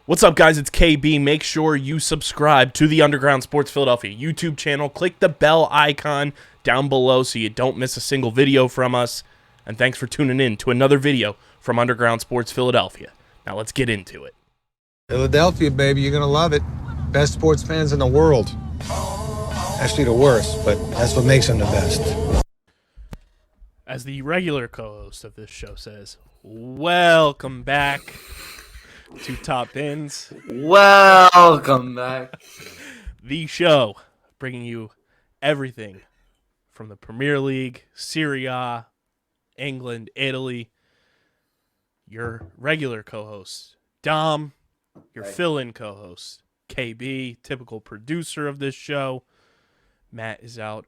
What's up, guys? It's KB. Make sure you subscribe to the Underground Sports Philadelphia YouTube channel. Click the bell icon down below so you don't miss a single video from us. And thanks for tuning in to another video from Underground Sports Philadelphia. Now let's get into it. Philadelphia, baby, you're going to love it. Best sports fans in the world. Actually, the worst, but that's what makes them the best. As the regular co-host of this show says, welcome back to Top Bins. Welcome back. The show bringing you everything from the Premier League, Serie A, England, Italy. Your regular co-host, Dom. Your fill-in co-host, KB, typical producer of this show. Matt is out.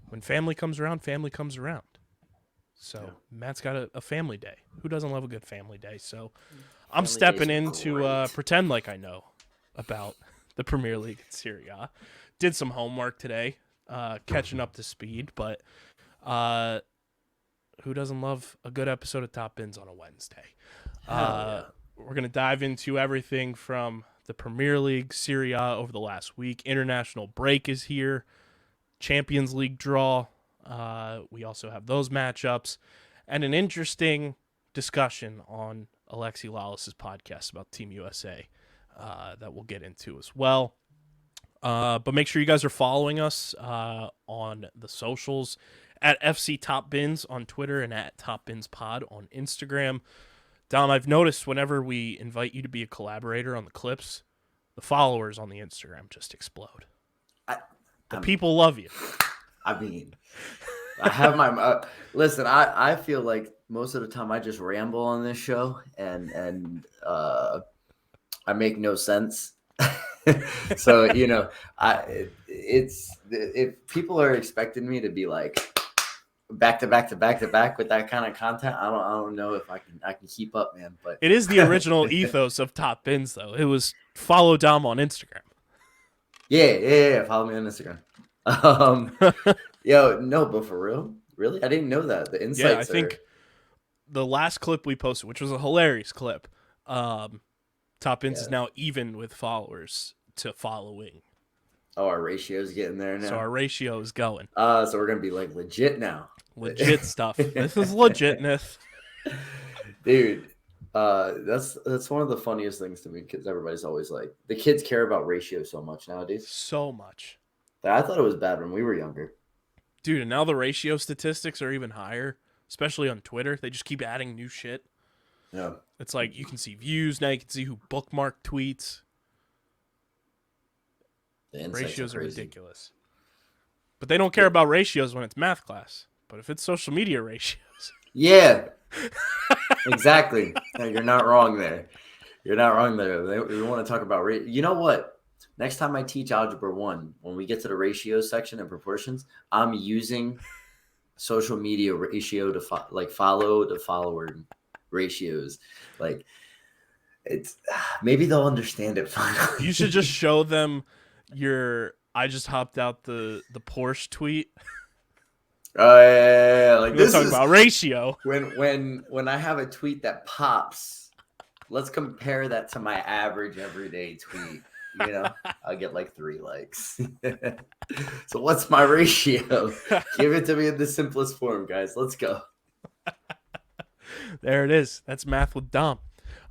When family comes around, family comes around. So Matt's got a family day. Who doesn't love a good family day? So I'm stepping in to pretend like I know about the Premier League and Serie A. Did some homework today, catching up to speed. But who doesn't love a good episode of Top Bins on a Wednesday? We're going to dive into everything from the Premier League, Serie A over the last week. International break is here. Champions League draw. We also have those matchups. And an interesting discussion on Alexi Lawless's podcast about Team USA that we'll get into as well. But make sure you guys are following us on the socials at FC Top Bins on Twitter and at Top Bins Pod on Instagram. Dom, I've noticed whenever we invite you to be a collaborator on the clips, the followers on the Instagram just explode. People love you. I mean, I have my listen. I feel like most of the time I just ramble on this show, and I make no sense. So if people are expecting me to be like back to back with that kind of content, I don't know if I can keep up, man. But it is the original ethos of Top Bins, though. It was follow Dom on Instagram. Yeah. Follow me on Instagram. But for real, really, I didn't know that. The insights. Yeah, I think the last clip we posted, which was a hilarious clip, Top Bins is now even with followers to following. Oh, our ratio's getting there now. So our ratio is going. So we're gonna be like legit now. Legit stuff. This is legitness, dude. That's one of the funniest things to me because everybody's always like, the kids care about ratio so much nowadays. So much. I thought it was bad when we were younger. Dude, and now the ratio statistics are even higher, especially on Twitter. They just keep adding new shit. Yeah. It's like you can see views, now you can see who bookmarked tweets. The ratios are ridiculous. But they don't care about ratios when it's math class. But if it's social media ratios. Yeah. Exactly. No, you're not wrong there. We want to talk about you know what? Next time I teach Algebra 1, when we get to the ratio section and proportions, I'm using social media ratio to follow to follower ratios. Like, it's maybe they'll understand it finally. You should just show them I just hopped out the Porsche tweet. Yeah. Like, this is about ratio. When I have a tweet that pops, let's compare that to my average everyday tweet. I'll get like 3 likes. So what's my ratio? Give it to me in the simplest form, guys. Let's go. There it is. That's math with Dom.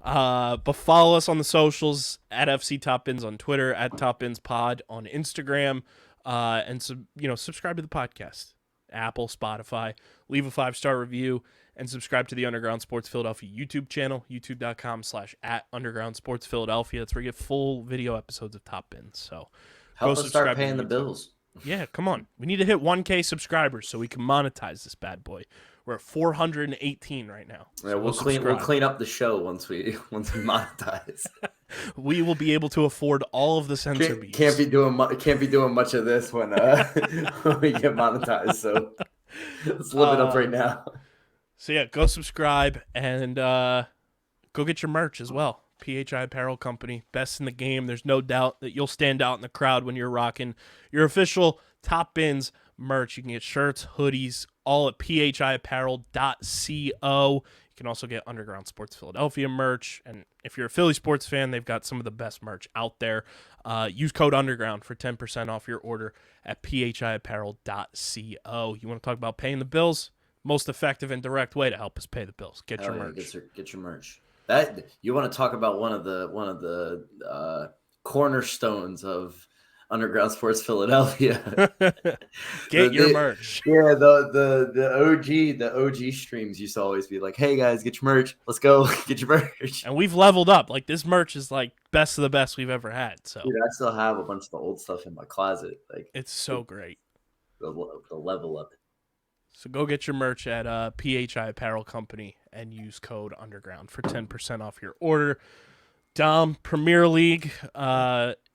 But follow us on the socials at FC Top Bins on Twitter, at Top Bins Pod on Instagram, and subscribe to the podcast. Apple, Spotify. Leave a 5-star review and subscribe to the Underground Sports Philadelphia YouTube channel, youtube.com/@Underground Sports Philadelphia. That's where you get full video episodes of Top Bins. So help us start paying the bills. Yeah, come on. We need to hit 1K subscribers so we can monetize this bad boy. We're at 418 right now. So yeah, we'll clean up the show once we monetize. We will be able to afford all of the censor beats. Can't be doing much of this when we get monetized. So let's live it up right now. So yeah, go subscribe and go get your merch as well. PHI Apparel Company, best in the game. There's no doubt that you'll stand out in the crowd when you're rocking your official Top Bins merch. You can get shirts, hoodies, all at phiapparel.co. You can also get Underground Sports Philadelphia merch. And if you're a Philly sports fan, they've got some of the best merch out there. Use code Underground for 10% off your order at phiapparel.co. You want to talk about paying the bills? Most effective and direct way to help us pay the bills. Get your merch. Get your merch. That you want to talk about one of the cornerstones of Underground Sports Philadelphia. Get your merch. Yeah, the OG streams used to always be like, "Hey guys, get your merch. Let's go get your merch." And we've leveled up. Like, this merch is like best of the best we've ever had. So, dude, I still have a bunch of the old stuff in my closet. Like, it's so great. The level of it. So go get your merch at PHI Apparel Company and use code Underground for 10% off your order. Dom, Premier League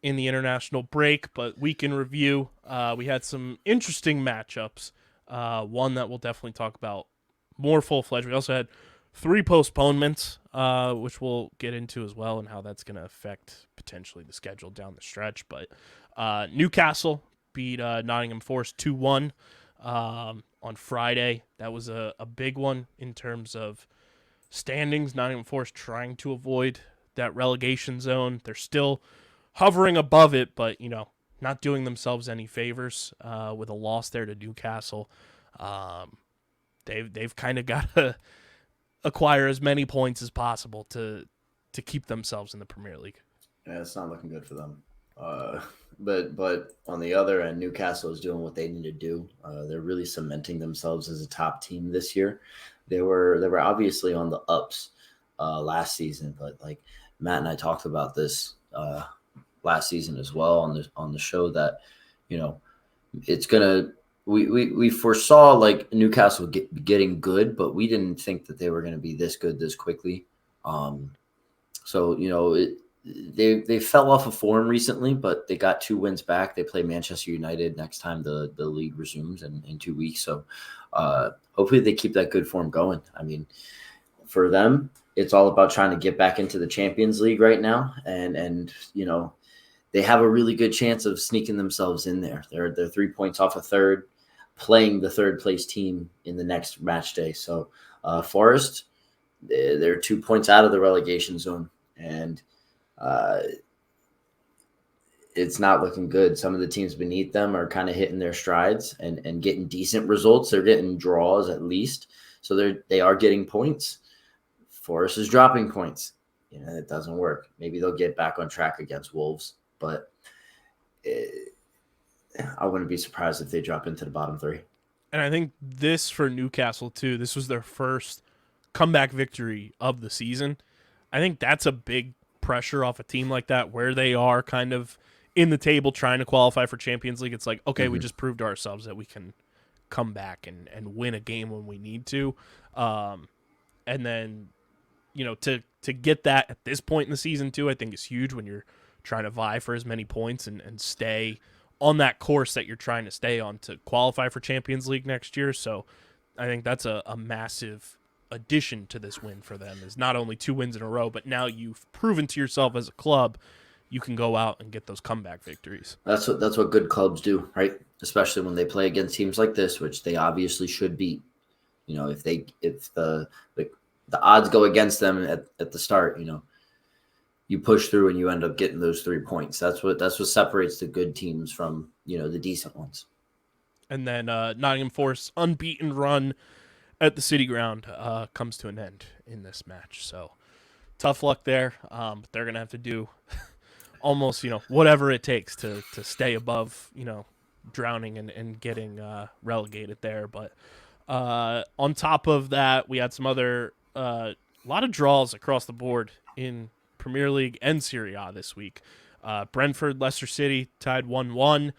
in the international break, but week in review. We had some interesting matchups. One that we'll definitely talk about more full-fledged. We also had 3 postponements, which we'll get into as well, and how that's going to affect potentially the schedule down the stretch. But Newcastle beat Nottingham Forest 2-1 on Friday. That was a big one in terms of standings. Nottingham Forest trying to avoid that relegation zone. They're still hovering above it, but not doing themselves any favors with a loss there to Newcastle. They've kind of got to acquire as many points as possible to keep themselves in the Premier League. Yeah, it's not looking good for them. But on the other end, Newcastle is doing what they need to do. They're really cementing themselves as a top team this year. They were obviously on the ups last season, but like Matt and I talked about this last season as well on the show that it's gonna. We foresaw like Newcastle getting good, but we didn't think that they were going to be this good this quickly. They fell off of form recently, but they got 2 wins back. They play Manchester United next time the league resumes in 2 weeks. So hopefully they keep that good form going. I mean, for them, it's all about trying to get back into the Champions League right now. And they have a really good chance of sneaking themselves in there. They're 3 points off a third, playing the third place team in the next match day. So Forest, they're 2 points out of the relegation zone. And it's not looking good. Some of the teams beneath them are kind of hitting their strides and getting decent results. They're getting draws at least. So they are getting points. Forest is dropping points. It doesn't work. Maybe they'll get back on track against Wolves, but I wouldn't be surprised if they drop into the bottom 3. And I think this for Newcastle too, this was their first comeback victory of the season. I think that's a big pressure off a team like that where they are kind of in the table trying to qualify for Champions League. It's like, okay, we just proved to ourselves that we can come back and win a game when we need to. And then, to get that at this point in the season too, I think is huge when you're trying to vie for as many points and stay on that course that you're trying to stay on to qualify for Champions League next year. So I think that's a massive addition to this win for them, is not only 2 wins in a row, but now you've proven to yourself as a club you can go out and get those comeback victories. That's what good clubs do, right? Especially when they play against teams like this, which they obviously should beat. If the odds go against them at the start, you push through and you end up getting those 3 points. That's what separates the good teams from the decent ones. And then Nottingham Forest's unbeaten run at the City Ground comes to an end in this match. So tough luck there. But they're going to have to do almost, whatever it takes to stay above, drowning and getting relegated there. But on top of that, we had some other, a lot of draws across the board in Premier League and Serie A this week. Brentford, Leicester City tied 1-1.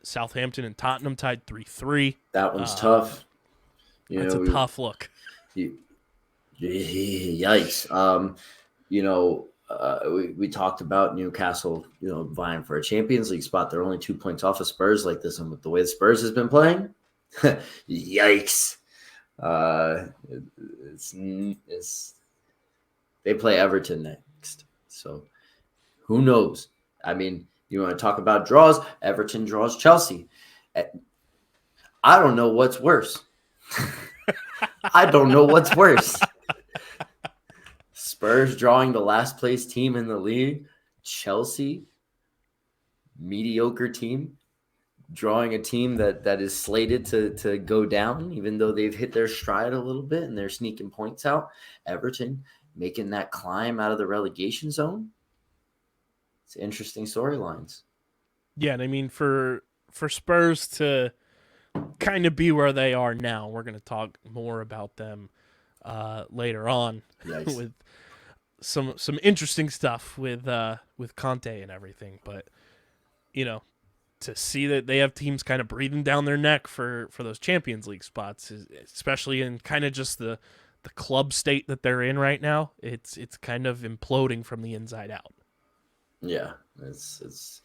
Southampton and Tottenham tied 3-3. That one's tough. That's a tough look. Yikes. We talked about Newcastle, vying for a Champions League spot. They're only 2 points off of Spurs like this, and with the way the Spurs has been playing, yikes. They play Everton next, so who knows? I mean, you want to talk about draws? Everton draws Chelsea. I don't know what's worse. I don't know what's worse. Spurs drawing the last place team in the league. Chelsea, mediocre team, drawing a team that is slated to go down, even though they've hit their stride a little bit and they're sneaking points out. Everton making that climb out of the relegation zone. It's interesting storylines. Yeah, and I mean for Spurs to kind of be where they are now, we're going to talk more about them later on with some interesting stuff with Conte and everything. But to see that they have teams kind of breathing down their neck for those Champions League spots, especially in kind of just the club state that they're in right now, it's kind of imploding from the inside out. Yeah, it's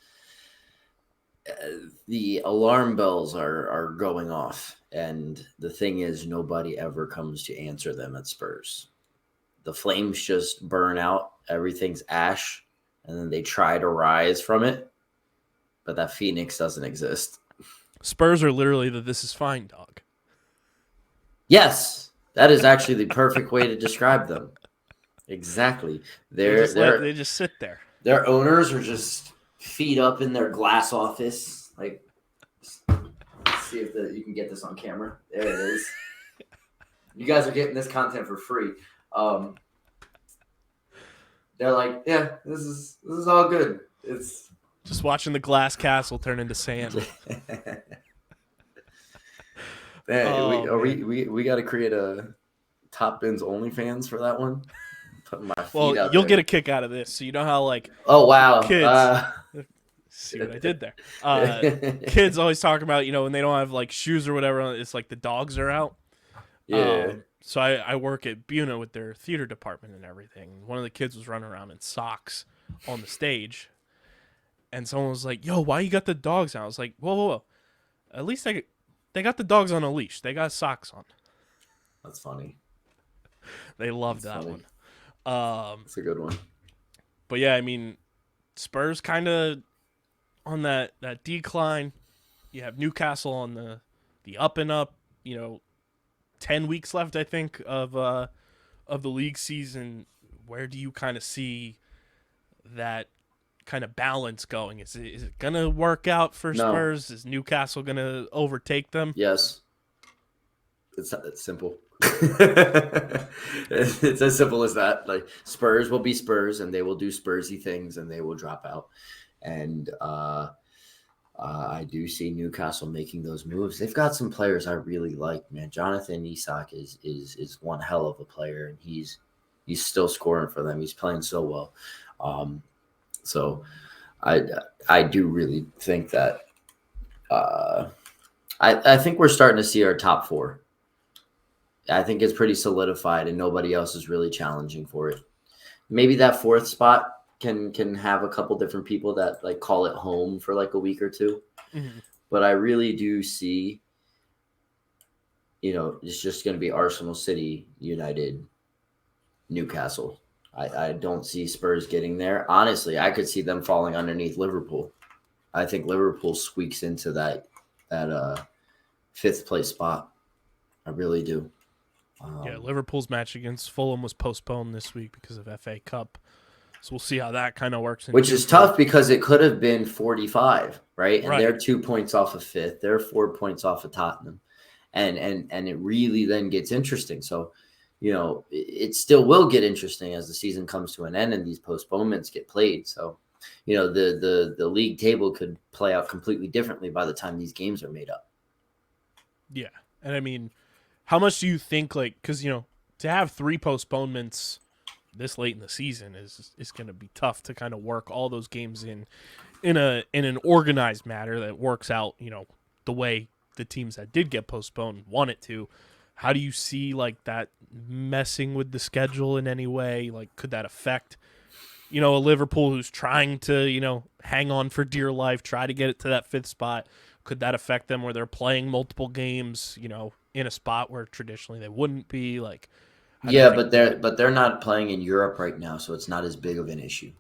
the alarm bells are going off, and the thing is, nobody ever comes to answer them at Spurs. The flames just burn out, everything's ash, and then they try to rise from it, but that phoenix doesn't exist. Spurs are literally the "this is fine" dog. Yes, that is actually the perfect way to describe them. Exactly. They just sit there. Their owners are just feet up in their glass office. Like, let's see if you can get this on camera. There it is. You guys are getting this content for free. They're like, yeah, this is all good. It's just watching the glass castle turn into sand. Man, we got to create a Top Bins OnlyFans for that one. Put my feet out you'll there. get a kick out of this. So you know how oh wow, kids. See what I did there? Kids always talk about when they don't have shoes or whatever. It's like the dogs are out. Yeah. So I work at Buna with their theater department and everything. One of the kids was running around in socks on the stage, and someone was like, "Yo, why you got the dogs out?" I was like, "Whoa. At least they got the dogs on a leash. They got socks on." That's funny. They loved that funny. one. It's a good one. But yeah, I mean, Spurs kind of on that decline. You have Newcastle on the up and up. 10 weeks left, I think, of the league season. Where do you kind of see that kind of balance going? Is it gonna work out for Spurs? Is Newcastle gonna overtake them? Yes. It's simple. It's as simple as that. Like, Spurs will be Spurs, and they will do Spursy things, and they will drop out. And I do see Newcastle making those moves. They've got some players I really like, man. Jonathan Isak is one hell of a player, and he's still scoring for them. He's playing so well. So I do really think that I think we're starting to see our top four. I think it's pretty solidified, and nobody else is really challenging for it. Maybe that fourth spot can have a couple different people that call it home for a week or two. Mm-hmm. But I really do see, it's just going to be Arsenal, City, United, Newcastle. I don't see Spurs getting there. Honestly, I could see them falling underneath Liverpool. I think Liverpool squeaks into that fifth place spot. I really do. Liverpool's match against Fulham was postponed this week because of FA Cup. So we'll see how that kind of works. Which is tough because it could have been 45, right? And they're 2 points off of fifth. They're 4 points off of Tottenham. And it really then gets interesting. So, it still will get interesting as the season comes to an end and these postponements get played. So, the league table could play out completely differently by the time these games are made up. Yeah. And I mean, how much do you think, because, to have 3 postponements this late in the season is going to be tough to kind of work all those games in an organized manner that works out, the way the teams that did get postponed want it to. How do you see that messing with the schedule in any way? Could that affect, a Liverpool who's trying to, hang on for dear life, try to get it to that fifth spot? Could that affect them where they're playing multiple games, in a spot where traditionally they wouldn't be? Yeah, but they're not playing in Europe right now, so it's not as big of an issue.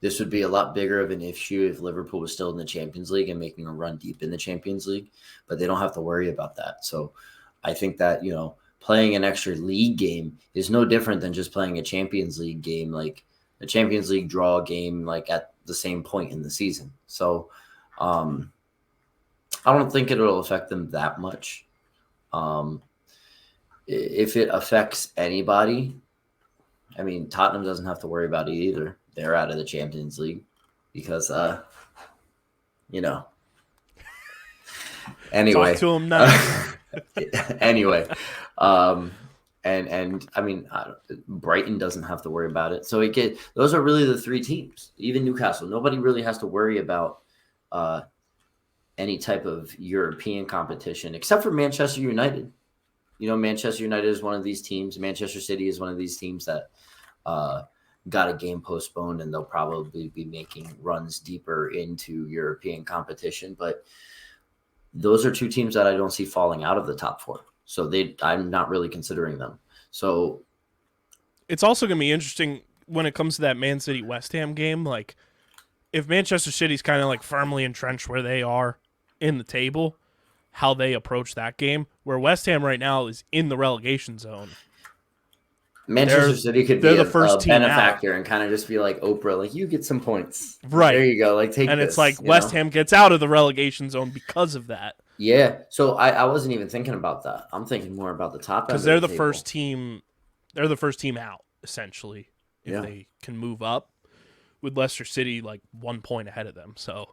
This would be a lot bigger of an issue if Liverpool was still in the Champions League and making a run deep in the Champions League, but they don't have to worry about that. So I think that, playing an extra league game is no different than just playing a Champions League game, like a Champions League draw game, like at the same point in the season. So I don't think it'll affect them that much. If it affects anybody, I mean, Tottenham doesn't have to worry about it either. They're out of the Champions League because, anyway. Talk to him now. Anyway, and I mean, Brighton doesn't have to worry about it. So those are really the three teams. Even Newcastle, nobody really has to worry about any type of European competition except for Manchester United. Manchester United is one of these teams. Manchester City is one of these teams that got a game postponed, and they'll probably be making runs deeper into European competition. But those are two teams that I don't see falling out of the top four. So I'm not really considering them. So it's also going to be interesting when it comes to that Man City West Ham game. Like, if Manchester City's kind of like firmly entrenched where they are in the table, how they approach that game, where West Ham right now is in the relegation zone. Manchester City could be the first team benefactor and kind of just be like Oprah, like, you get some points. Right. There you go. Like, take and this. It's like West Ham gets out of the relegation zone because of that. Yeah. So I wasn't even thinking about that. I'm thinking more about the top end. Because they're the first team. They're the first team out, essentially, if they can move up, with Leicester City like 1 point ahead of them. So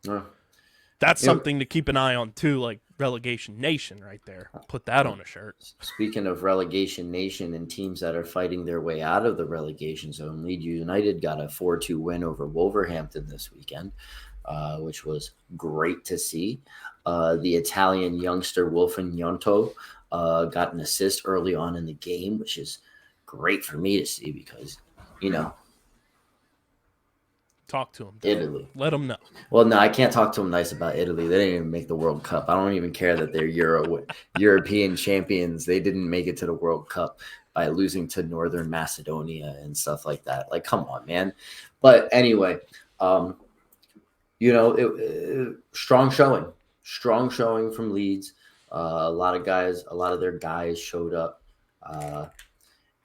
that's something to keep an eye on too, like relegation nation right there. Put that on a shirt. Speaking of relegation nation and teams that are fighting their way out of the relegation zone, Leeds United got a 4-2 win over Wolverhampton this weekend, which was great to see. The Italian youngster Wilfred Gnonto got an assist early on in the game, which is great for me to see because, talk to him. Italy. Let him know. Well, no, I can't talk to him nice about Italy. They didn't even make the World Cup. I don't even care that they're European champions. They didn't make it to the World Cup by losing to Northern Macedonia and stuff like that. Like, come on, man. But anyway, strong showing from Leeds. A lot of their guys showed up.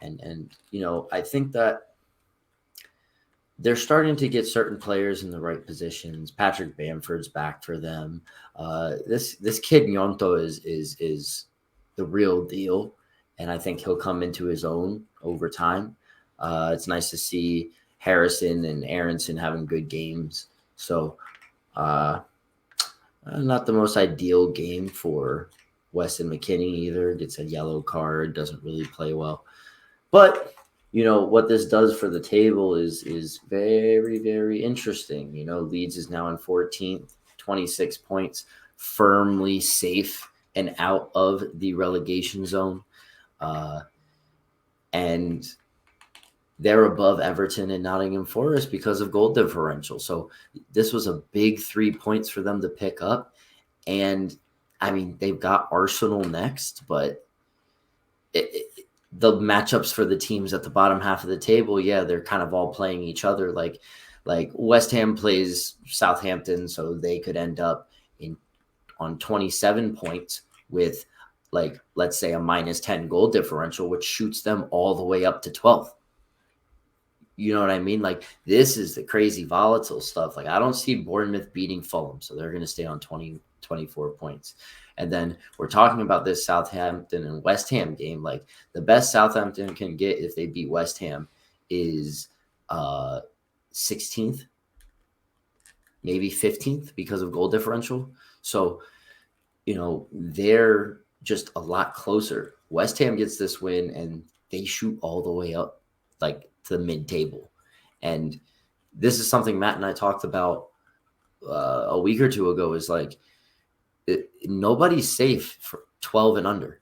And I think that they're starting to get certain players in the right positions. Patrick Bamford's back for them. This kid Gnonto is the real deal, and I think he'll come into his own over time. It's nice to see Harrison and Aronson having good games. So, not the most ideal game for Weston McKennie either. Gets a yellow card, doesn't really play well, but. What this does for the table is very, very interesting. Leeds is now in 14th, 26 points, firmly safe and out of the relegation zone. And they're above Everton and Nottingham Forest because of goal differential. So this was a big 3 points for them to pick up. And, I mean, they've got Arsenal next, but the matchups for the teams at the bottom half of the table, they're kind of all playing each other. Like West Ham plays Southampton, so they could end up on 27 points with, like, let's say a -10 goal differential, which shoots them all the way up to 12th. You know what I mean? Like, this is the crazy volatile stuff. Like, I don't see Bournemouth beating Fulham, so they're going to stay on 24 points. And then we're talking about this Southampton and West Ham game. Like, the best Southampton can get if they beat West Ham is 16th, maybe 15th because of goal differential. So, they're just a lot closer. West Ham gets this win and they shoot all the way up, like, to the mid-table. And this is something Matt and I talked about a week or two ago, is like, nobody's safe for 12 and under.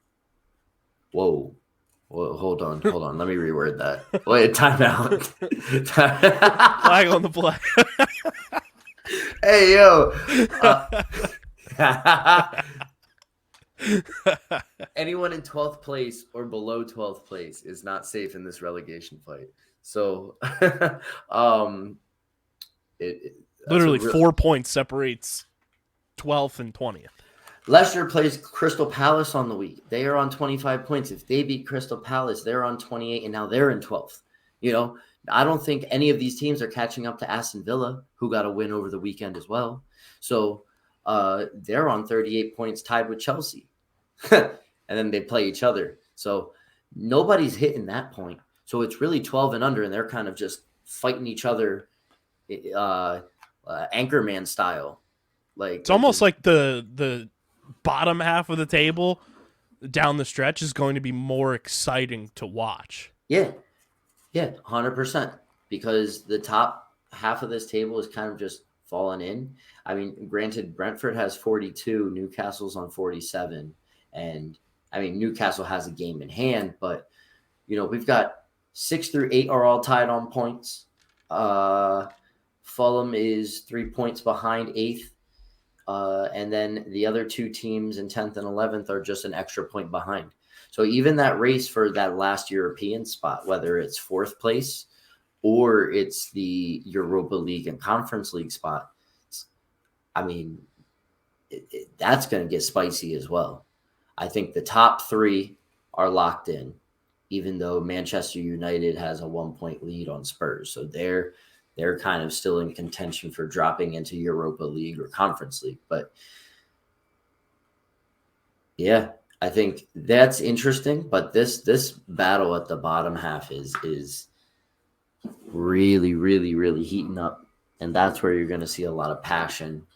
Whoa, hold on. Let me reword that. Wait, timeout. Flag on the play. Hey, yo. Anyone in 12th place or below 12th place is not safe in this relegation fight. So, literally 4 points separates 12th and 20th. Leicester plays Crystal Palace on the week. They are on 25 points. If they beat Crystal Palace, they're on 28, and now they're in 12th. I don't think any of these teams are catching up to Aston Villa, who got a win over the weekend as well. So they're on 38 points, tied with Chelsea. And then they play each other. So nobody's hitting that point. So it's really 12 and under, and they're kind of just fighting each other Anchorman style. It's almost like the bottom half of the table down the stretch is going to be more exciting to watch. Yeah, 100%. Because the top half of this table is kind of just fallen in. I mean, granted, Brentford has 42, Newcastle's on 47, and I mean, Newcastle has a game in hand, but we've got 6 through 8 are all tied on points. Fulham is 3 points behind 8th. And then the other two teams in 10th and 11th are just an extra point behind. So even that race for that last European spot, whether it's 4th place or it's the Europa League and Conference League spot, I mean, that's going to get spicy as well. I think the top 3 are locked in, even though Manchester United has a 1-point lead on Spurs. So they're kind of still in contention for dropping into Europa League or Conference League. But yeah, I think that's interesting. But this battle at the bottom half is really, really, really heating up. And that's where you're going to see a lot of passion.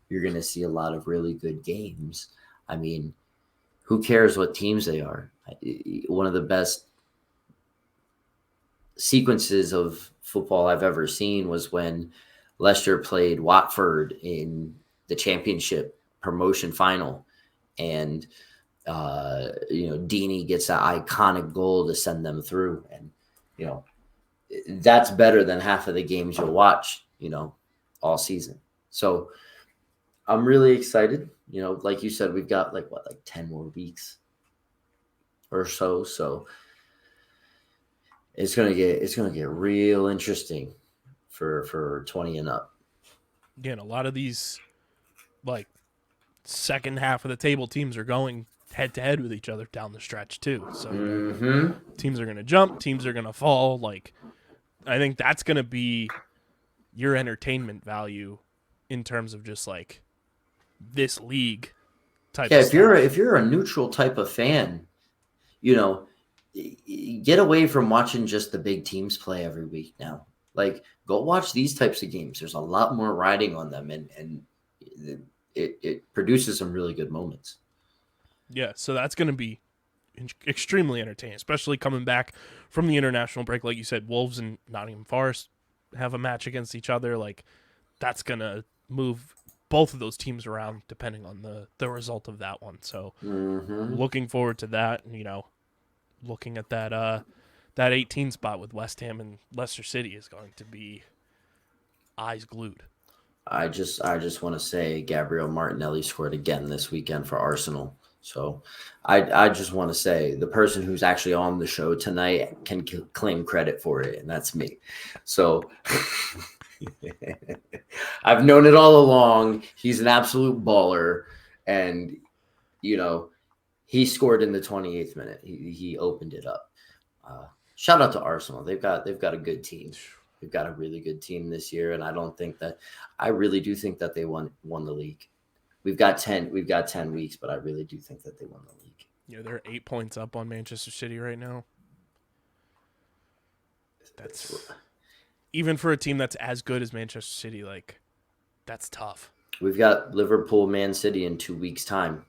You're going to see a lot of really good games. I mean, who cares what teams they are? One of the best sequences of football I've ever seen was when Leicester played Watford in the championship promotion final, and Deeney gets that iconic goal to send them through, and that's better than half of the games you'll watch all season. So I'm really excited. Like you said, we've got like 10 more weeks or so it's gonna get real interesting for 20 and up. Again, a lot of these like second half of the table teams are going head to head with each other down the stretch too. So teams are gonna jump, teams are gonna fall. Like, I think that's gonna be your entertainment value in terms of just like this league type. Yeah, of stuff. if you're a neutral type of fan, get away from watching just the big teams play every week now. Like, go watch these types of games. There's a lot more riding on them, and it produces some really good moments. Yeah, so that's going to be extremely entertaining, especially coming back from the international break. Like you said, Wolves and Nottingham Forest have a match against each other. Like, that's going to move both of those teams around depending on the result of that one. So looking forward to that. Looking at that 18 spot with West Ham and Leicester City is going to be eyes glued. I just want to say Gabriel Martinelli scored again this weekend for Arsenal. So I just want to say the person who's actually on the show tonight can claim credit for it, and that's me. So I've known it all along. He's an absolute baller, and he scored in the 28th minute. He opened it up. Shout out to Arsenal. They've got a good team. They've got a really good team this year, and I really do think that they won the league. We've got 10 weeks, but I really do think that they won the league. Yeah, they're 8 points up on Manchester City right now. That's even for a team that's as good as Manchester City, like, that's tough. We've got Liverpool, Man City in 2 weeks' time.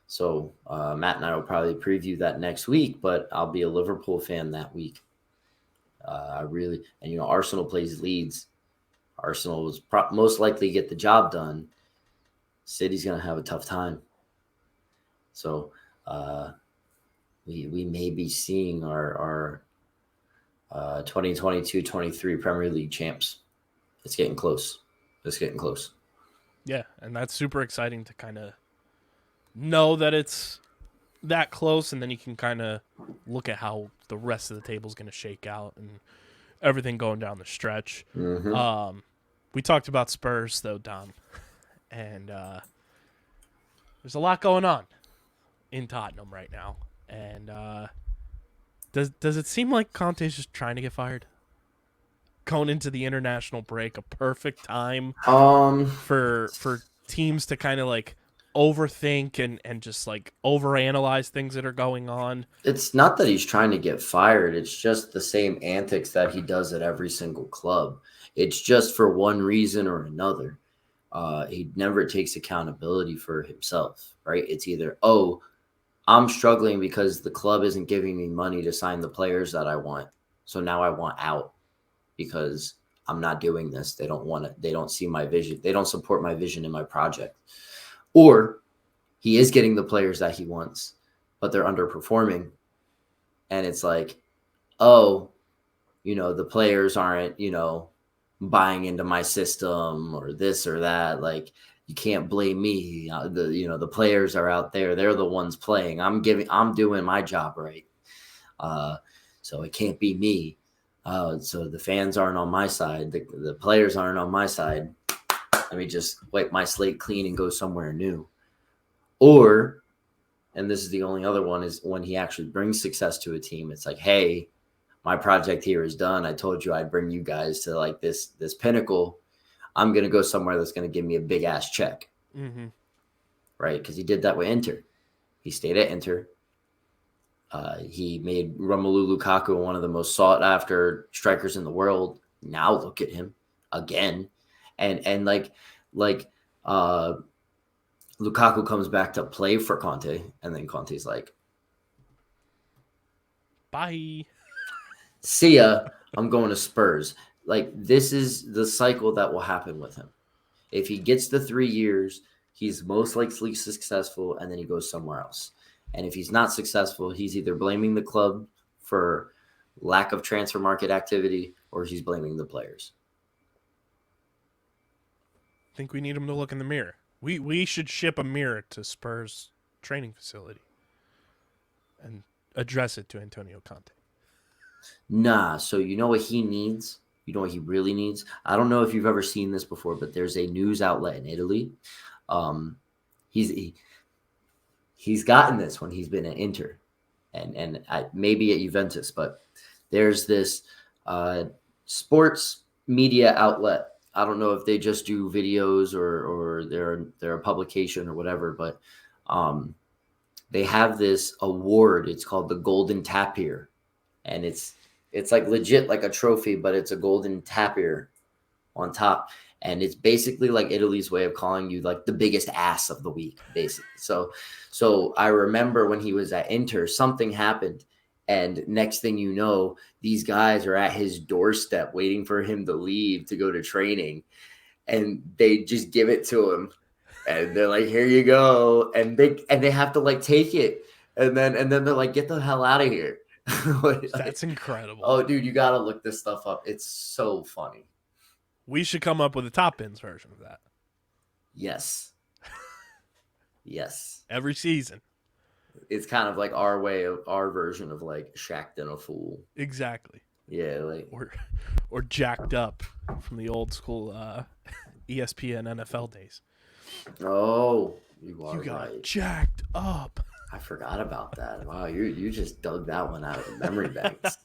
So Matt and I will probably preview that next week, but I'll be a Liverpool fan that week. Arsenal plays Leeds. Arsenal was most likely get the job done. City's going to have a tough time. So we may be seeing our 2022-23 Premier League champs. It's getting close. Yeah, and that's super exciting to kind of know that it's that close, and then you can kind of look at how the rest of the table is going to shake out and everything going down the stretch. We talked about Spurs, though, Dom, and there's a lot going on in Tottenham right now, and does it seem like Conte's just trying to get fired? Going into the international break, a perfect time for teams to kind of like overthink and just like overanalyze things that are going on. It's not that he's trying to get fired. It's just the same antics that he does at every single club. It's just for one reason or another. He never takes accountability for himself, right? It's either, oh, I'm struggling because the club isn't giving me money to sign the players that I want. So now I want out because I'm not doing this. They don't want it. They don't see my vision. They don't support my vision in my project. Or he is getting the players that he wants, but they're underperforming. And it's like, oh, the players aren't, buying into my system or this or that. Like, you can't blame me. The players are out there. They're the ones playing. I'm doing my job right. So it can't be me. So the fans aren't on my side. The players aren't on my side. Let me just wipe my slate clean and go somewhere new. Or, and this is the only other one, is when he actually brings success to a team. It's like, hey, my project here is done. I told you I'd bring you guys to like this pinnacle. I'm going to go somewhere that's going to give me a big ass check. Mm-hmm. Right? Because he did that with Inter. He stayed at Inter. He made Romelu Lukaku one of the most sought after strikers in the world. Now look at him again. And like Lukaku comes back to play for Conte, and then Conte's like, bye. See ya. I'm going to Spurs. Like, this is the cycle that will happen with him. If he gets the 3 years, he's most likely successful, and then he goes somewhere else. And if he's not successful, he's either blaming the club for lack of transfer market activity, or he's blaming the players. I think we need him to look in the mirror. We should ship a mirror to Spurs training facility and address it to Antonio Conte. Nah, so you know what he needs? You know what he really needs? I don't know if you've ever seen this before, but there's a news outlet in Italy. He's gotten this when he's been at Inter and maybe at Juventus, but there's this sports media outlet. I don't know if they just do videos or they're a publication or whatever, but they have this award. It's called the Golden Tapir, and it's like legit like a trophy, but it's a golden tapir on top. And it's basically like Italy's way of calling you like the biggest ass of the week, basically. So I remember when he was at Inter, something happened. And next thing you know, these guys are at his doorstep waiting for him to leave to go to training. And they just give it to him. And they're like, here you go. And they have to like take it. And then they're like, get the hell out of here. That's incredible. Oh, dude, you got to look this stuff up. It's so funny. We should come up with a Top Bins version of that. Yes. Yes. Every season. It's kind of like our version of like Shacked and a Fool. Exactly. Yeah, like or Jacked Up from the old school ESPN NFL days. Oh, you got right. Jacked Up. I forgot about that. Wow, you just dug that one out of the memory banks.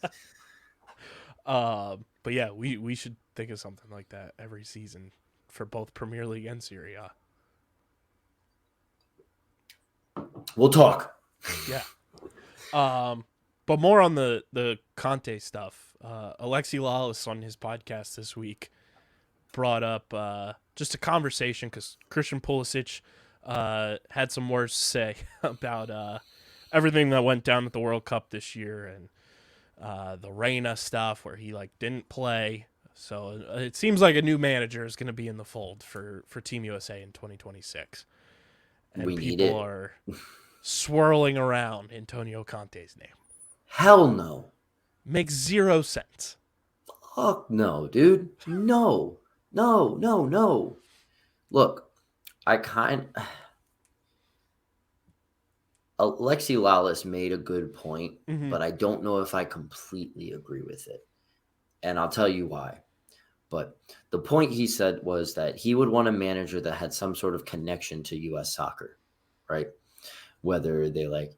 But yeah, we should think of something like that every season for both Premier League and Serie A. We'll talk. Yeah. But more on the Conte stuff. Alexi Lalas on his podcast this week brought up just a conversation because Christian Pulisic had some words to say about everything that went down at the World Cup this year and the Reina stuff where he like didn't play. So it seems like a new manager is going to be in the fold for Team USA in 2026. And we need people are swirling around Antonio Conte's name. Hell no. Makes 0 sense. Fuck no, dude. No. Look, Alexi Lalas made a good point, but I don't know if I completely agree with it. And I'll tell you why. But the point he said was that he would want a manager that had some sort of connection to U.S. soccer, right? Whether they like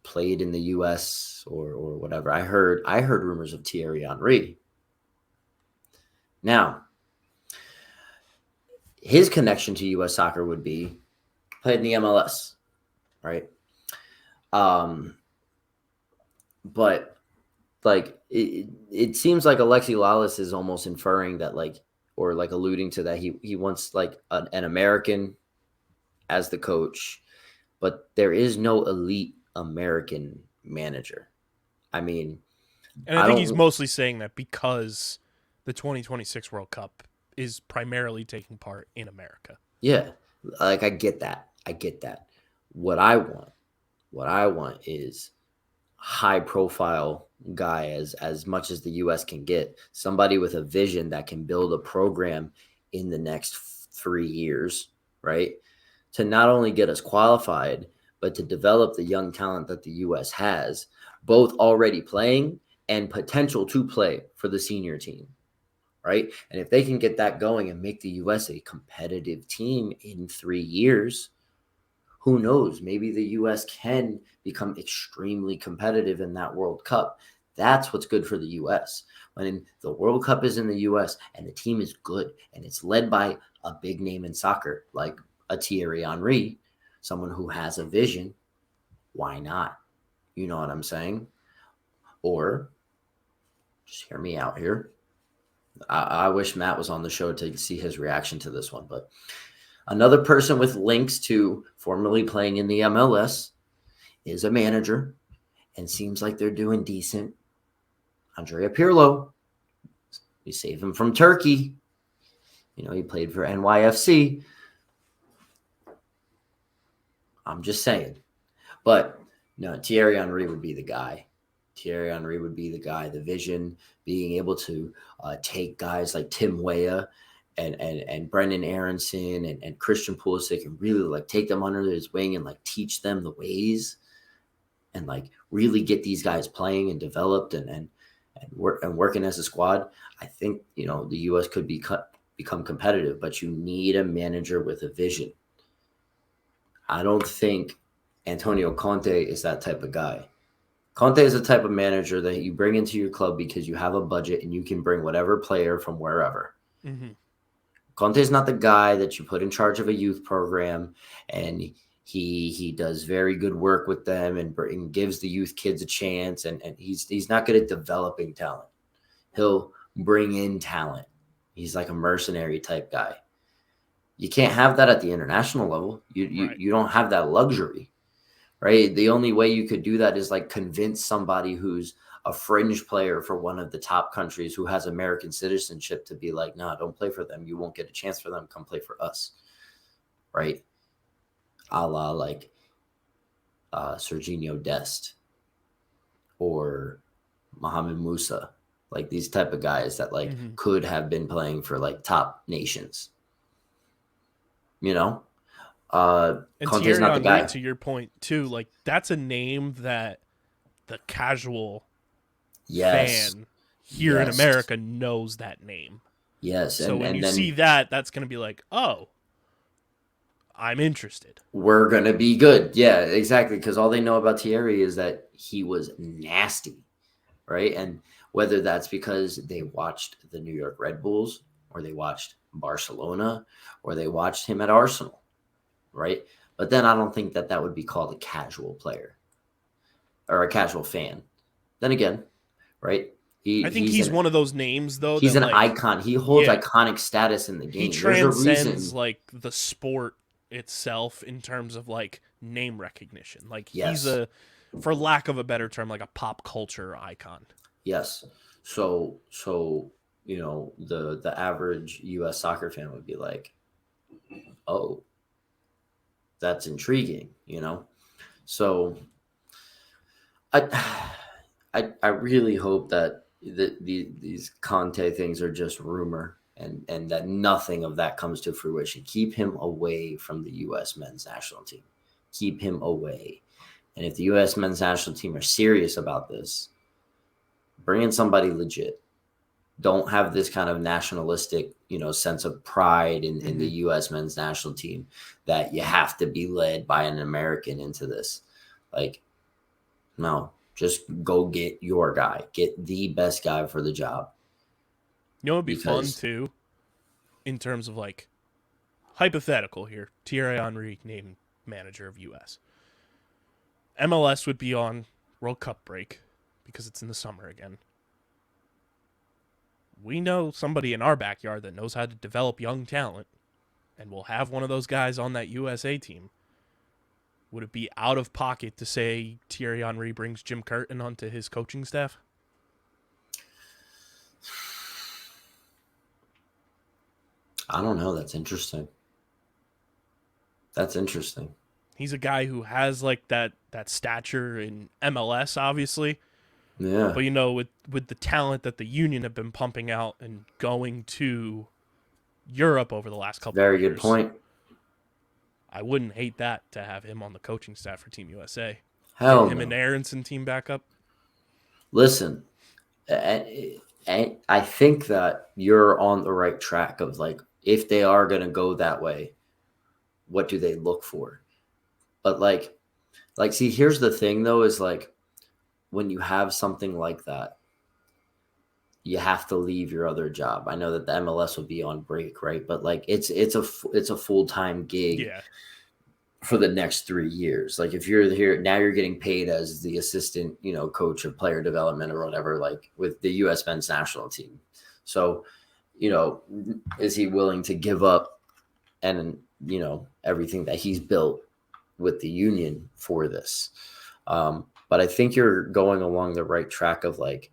played in the U.S. or whatever. I heard rumors of Thierry Henry. Now, his connection to U.S. soccer would be played in the MLS, right? But like it seems like Alexi Lalas is almost inferring that like, or like alluding to that he wants like an American as the coach, but there is no elite American manager. I mean, And I think he's mostly saying that because the 2026 World Cup is primarily taking part in America. Yeah, like I get that. What I want is high profile guy as much as the US can get, somebody with a vision that can build a program in the next 3 years, right? To not only get us qualified, but to develop the young talent that the US has, both already playing and potential to play for the senior team, right? And if they can get that going and make the US a competitive team in 3 years, who knows? Maybe the U.S. can become extremely competitive in that World Cup. That's what's good for the U.S. When the World Cup is in the U.S. and the team is good and it's led by a big name in soccer like a Thierry Henry, someone who has a vision, why not? You know what I'm saying? Or just hear me out here. I wish Matt was on the show to see his reaction to this one, but another person with links to formerly playing in the MLS is a manager and seems like they're doing decent. Andrea Pirlo. We save him from Turkey. You know, he played for NYFC. I'm just saying. But no, Thierry Henry would be the guy. Thierry Henry would be the guy. The vision, being able to take guys like Tim Weah and Brendan Aronson and Christian Pulisic and really like take them under his wing and like teach them the ways and like really get these guys playing and developed and working as a squad. I think, you know, the US could become competitive, but you need a manager with a vision. I don't think Antonio Conte is that type of guy. Conte is the type of manager that you bring into your club because you have a budget and you can bring whatever player from wherever. Mm-hmm. Conte is not the guy that you put in charge of a youth program and he does very good work with them and gives the youth kids a chance. And he's not good at developing talent. He'll bring in talent. He's like a mercenary type guy. You can't have that at the international level. You don't have that luxury, right? The only way you could do that is like convince somebody who's a fringe player for one of the top countries who has American citizenship to be like, no, don't play for them. You won't get a chance for them. Come play for us, right? A la like Serginho Dest or Mohamed Musa, like these type of guys that like could have been playing for like top nations. You know, and Conte's not the guy. To your point too, like that's a name that the casual fan here in America knows that name. Yes, so when you see that, that's going to be like, oh, I'm interested. We're going to be good. Yeah, exactly. Because all they know about Thierry is that he was nasty, right? And whether that's because they watched the New York Red Bulls or they watched Barcelona or they watched him at Arsenal, right? But then I don't think that would be called a casual player or a casual fan. Then again, right? I think he's one of those names, though. He's an icon. He holds iconic status in the game. He transcends like the sport itself in terms of like name recognition. Like he's for lack of a better term, like a pop culture icon. Yes. So you know, the average U.S. soccer fan would be like, oh, that's intriguing, you know? So I really hope that these Conte things are just rumor and that nothing of that comes to fruition. Keep him away from the U.S. men's national team. Keep him away. And if the U.S. men's national team are serious about this, bring in somebody legit. don't have this kind of nationalistic, sense of pride in the U.S. men's national team that you have to be led by an American into this. Like, no, just go get your guy. Get the best guy for the job. You know, it'd be fun too, in terms of like hypothetical here. Thierry Henry named manager of U.S. MLS would be on World Cup break because it's in the summer again. We know somebody in our backyard that knows how to develop young talent, and we'll have one of those guys on that USA team. Would it be out of pocket to say Thierry Henry brings Jim Curtin onto his coaching staff? I don't know. That's interesting. He's a guy who has like that stature in MLS, obviously. Yeah. But with the talent that the Union have been pumping out and going to Europe over the last couple of years. Very good point. I wouldn't hate that to have him on the coaching staff for Team USA. Hell, him and Aronson team back up. Listen, I think that you're on the right track of like, if they are going to go that way, what do they look for? But like, see, here's the thing though, is like, when you have something like that, you have to leave your other job. I know that the MLS will be on break, right? But like, it's a full-time gig for the next 3 years. Like, if you're here now, you're getting paid as the assistant, coach of player development or whatever, like with the U.S. men's national team. So, is he willing to give up and, everything that he's built with the Union for this? But I think you're going along the right track of like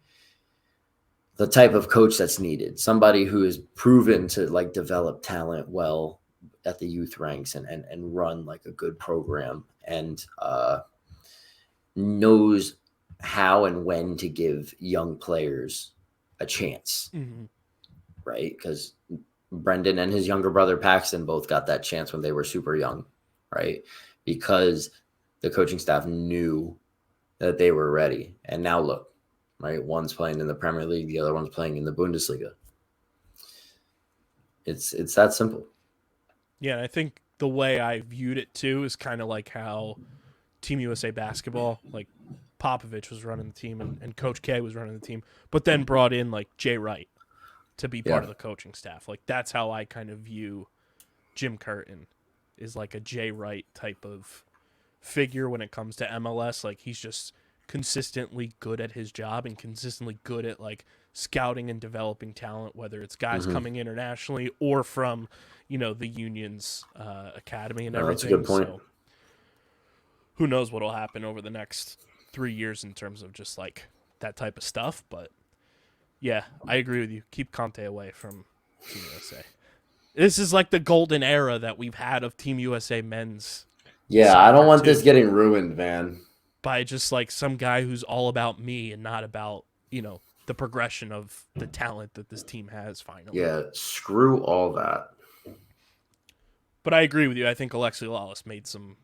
the type of coach that's needed. Somebody who is proven to like develop talent well at the youth ranks and run like a good program and knows how and when to give young players a chance. Mm-hmm. Right? Because Brendan and his younger brother Paxton both got that chance when they were super young, right? Because the coaching staff knew that they were ready. And now look, right? One's playing in the Premier League, the other one's playing in the Bundesliga. It's that simple. Yeah, and I think the way I viewed it too is kind of like how Team USA basketball, like Popovich was running the team and Coach K was running the team, but then brought in like Jay Wright to be part of the coaching staff. Like, that's how I kind of view Jim Curtin, is like a Jay Wright type of figure when it comes to MLS. Like, he's just consistently good at his job and consistently good at like scouting and developing talent, whether it's guys coming internationally or from, the Union's academy and everything. That's a good point. So who knows what'll happen over the next 3 years in terms of just like that type of stuff. But yeah, I agree with you. Keep Conte away from Team USA. This is like the golden era that we've had of Team USA men's. Yeah, I don't want this getting ruined, man. By just like some guy who's all about me and not about, the progression of the talent that this team has finally. Yeah, screw all that. But I agree with you. I think Alexi Lawless made some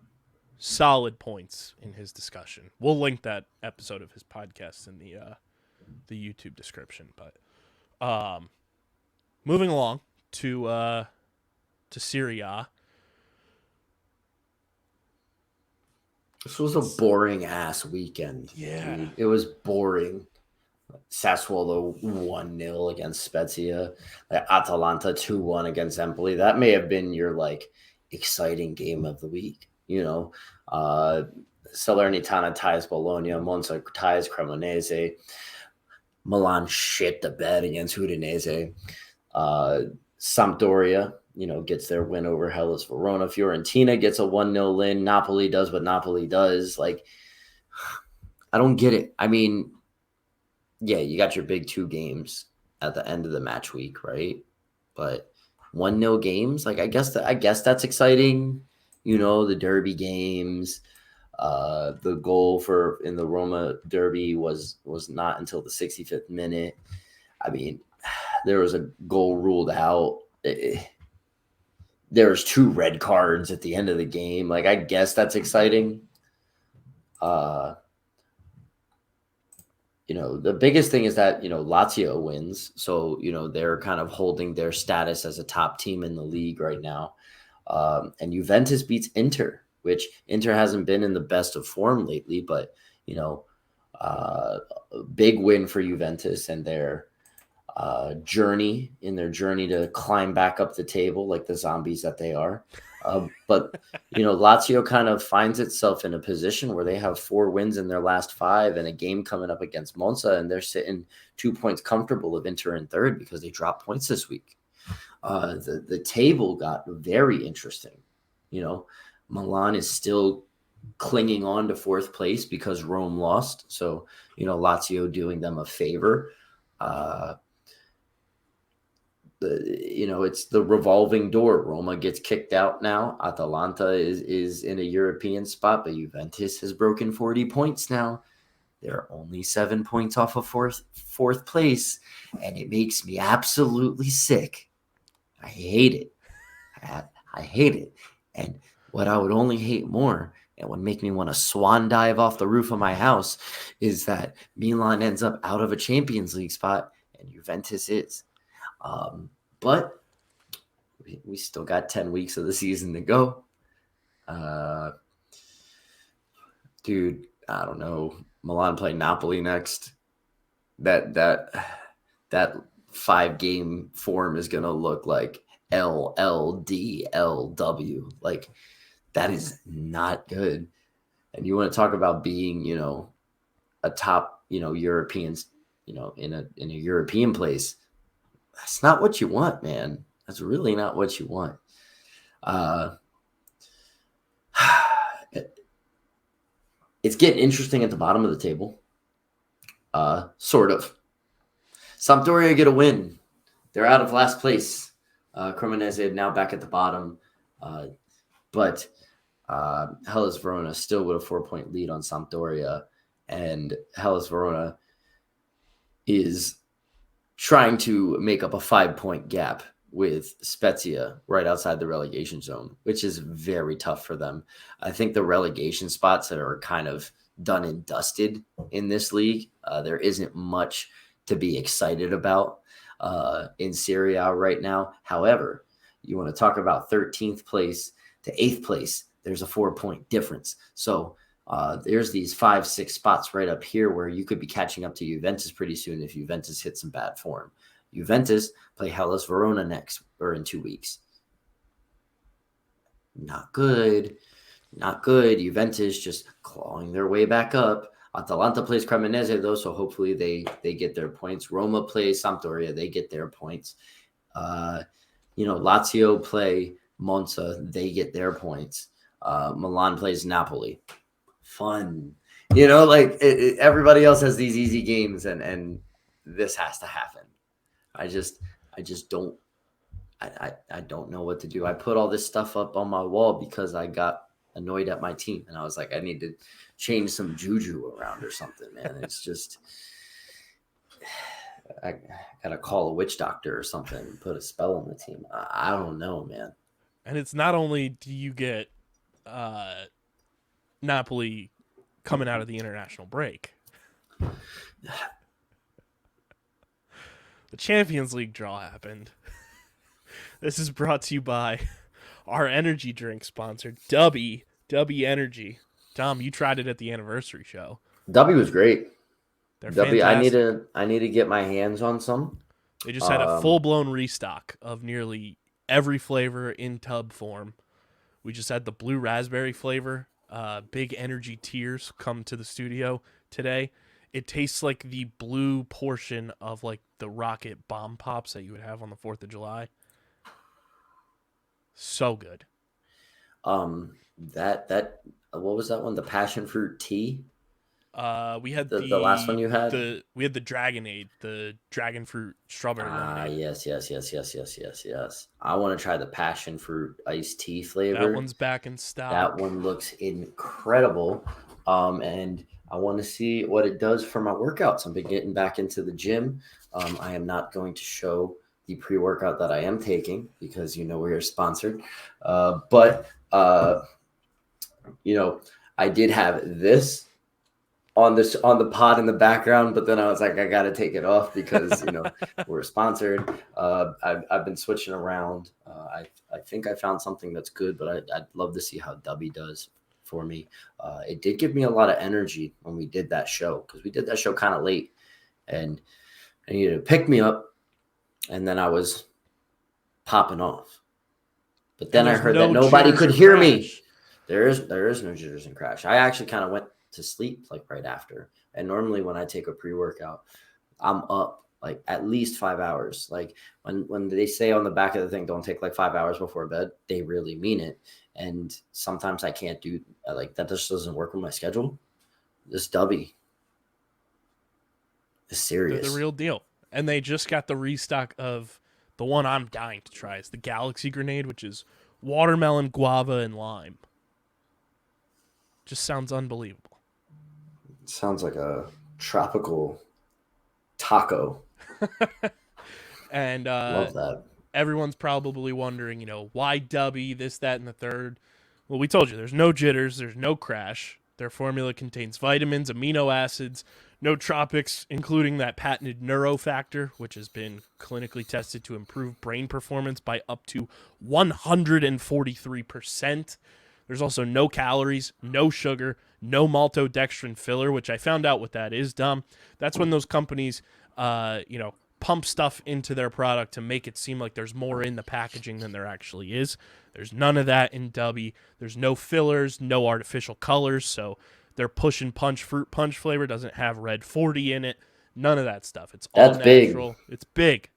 solid points in his discussion. We'll link that episode of his podcast in the YouTube description. But moving along to Serie A. This was a boring ass weekend. Yeah. Dude. It was boring. Sassuolo 1-0 against Spezia. Atalanta 2-1 against Empoli. That may have been your like exciting game of the week. Salernitana ties Bologna. Monza ties Cremonese. Milan shit the bed against Udinese. Sampdoria, gets their win over Hellas Verona. Fiorentina gets a 1-0 win. Napoli does what Napoli does. Like, I don't get it. I mean, yeah, you got your big 2 games at the end of the match week, right? But 1-0 games, like I guess that's exciting. The derby games. The goal in the Roma derby was not until the 65th minute. I mean, there was a goal ruled out. There was 2 red cards at the end of the game. Like, I guess that's exciting. the biggest thing is that, Lazio wins. So, they're kind of holding their status as a top team in the league right now. And Juventus beats Inter, which Inter hasn't been in the best of form lately, but, a big win for Juventus and their journey to climb back up the table like the zombies that they are. But Lazio kind of finds itself in a position where they have 4 wins in their last 5 and a game coming up against Monza, and they're sitting 2 points comfortable of Inter in third because they dropped points this week. The table got very interesting. Milan is still clinging on to 4th place because Rome lost. So, Lazio doing them a favor. It's the revolving door. Roma gets kicked out now. Atalanta is in a European spot, but Juventus has broken 40 points now. They're only 7 points off of fourth place, and it makes me absolutely sick. I hate it. I hate it. And what I would only hate more, and would make me want to swan dive off the roof of my house, is that Milan ends up out of a Champions League spot, and Juventus is. But we still got 10 weeks of the season to go. Dude, I don't know. Milan play Napoli next. That 5-game form is gonna look like LLDLW. Like, that is not good. And you want to talk about being, a top, Europeans, in a European place. That's not what you want, man. That's really not what you want. It's getting interesting at the bottom of the table. Sort of. Sampdoria get a win. They're out of last place. Cremonese now back at the bottom. But Hellas Verona still with a 4-point lead on Sampdoria. And Hellas Verona is trying to make up a 5-point gap with Spezia right outside the relegation zone, which is very tough for them. I think the relegation spots that are kind of done and dusted in this league. There isn't much to be excited about in Serie A right now. However, you want to talk about 13th place to 8th place. There's a 4-point difference. So there's these 5-6 spots right up here where you could be catching up to Juventus pretty soon if Juventus hits some bad form. Juventus play Hellas Verona next, or in 2 weeks. Not good. Not good. Juventus just clawing their way back up. Atalanta plays Cremonese, though, so hopefully they get their points. Roma plays Sampdoria. They get their points. Lazio play Monza. They get their points. Milan plays Napoli. Fun. Everybody else has these easy games, and this has to happen. I just don't I don't know what to do. I put all this stuff up on my wall because I got annoyed at my team, and I was like, I need to change some juju around or something, man. It's just I gotta call a witch doctor or something and put a spell on the team. I don't know, man. And it's not only do you get Napoli coming out of the international break. The Champions League draw happened. This is brought to you by our energy drink sponsor, W Energy. Tom, you tried it at the anniversary show. W was great. They're W, fantastic. I need to get my hands on some. They just had a full-blown restock of nearly every flavor in tub form. We just had the blue raspberry flavor. Big energy tears come to the studio today. It tastes like the blue portion of like the rocket bomb pops that you would have on the 4th of July. So good. That what was that one? The passion fruit tea? We had the last one you had? We had the Dragonade, the dragon fruit strawberry lemonade. Yes. I want to try the passion fruit iced tea flavor. That one's back in stock. That one looks incredible. And I want to see what it does for my workouts. I've been getting back into the gym. I am not going to show the pre-workout that I am taking because we are sponsored. But I did have this. on the pod in the background, but then I was like, I got to take it off because we're sponsored. I've been switching around. I think I found something that's good, but I'd love to see how Dubby does for me. It did give me a lot of energy when we did that show, because we did that show kind of late, and I needed to pick me up, and then I was popping off. But then I heard that nobody could hear me. There is no jitters and crash. I actually kind of went to sleep like right after. And normally when I take a pre-workout, I'm up like at least 5 hours. Like when they say on the back of the thing, don't take like 5 hours before bed, they really mean it. And sometimes I can't do like that. Just doesn't work with my schedule. This Dubby is serious. They're the real deal. And they just got the restock of the one I'm dying to try. It's the Galaxy Grenade, which is watermelon, guava, and lime. Just sounds unbelievable. Sounds like a tropical taco. And love that. Everyone's probably wondering, why Dubby, this, that, and the third. Well, we told you, there's no jitters, there's no crash. Their formula contains vitamins, amino acids, nootropics, including that patented neurofactor, which has been clinically tested to improve brain performance by up to 143%. There's also no calories, no sugar, no maltodextrin filler, which I found out what that is, Dom. That's when those companies, pump stuff into their product to make it seem like there's more in the packaging than there actually is. There's none of that in Dubby. There's no fillers, no artificial colors, so their Push and Punch fruit punch flavor doesn't have red 40 in it. None of that stuff. It's all natural. Big. It's big.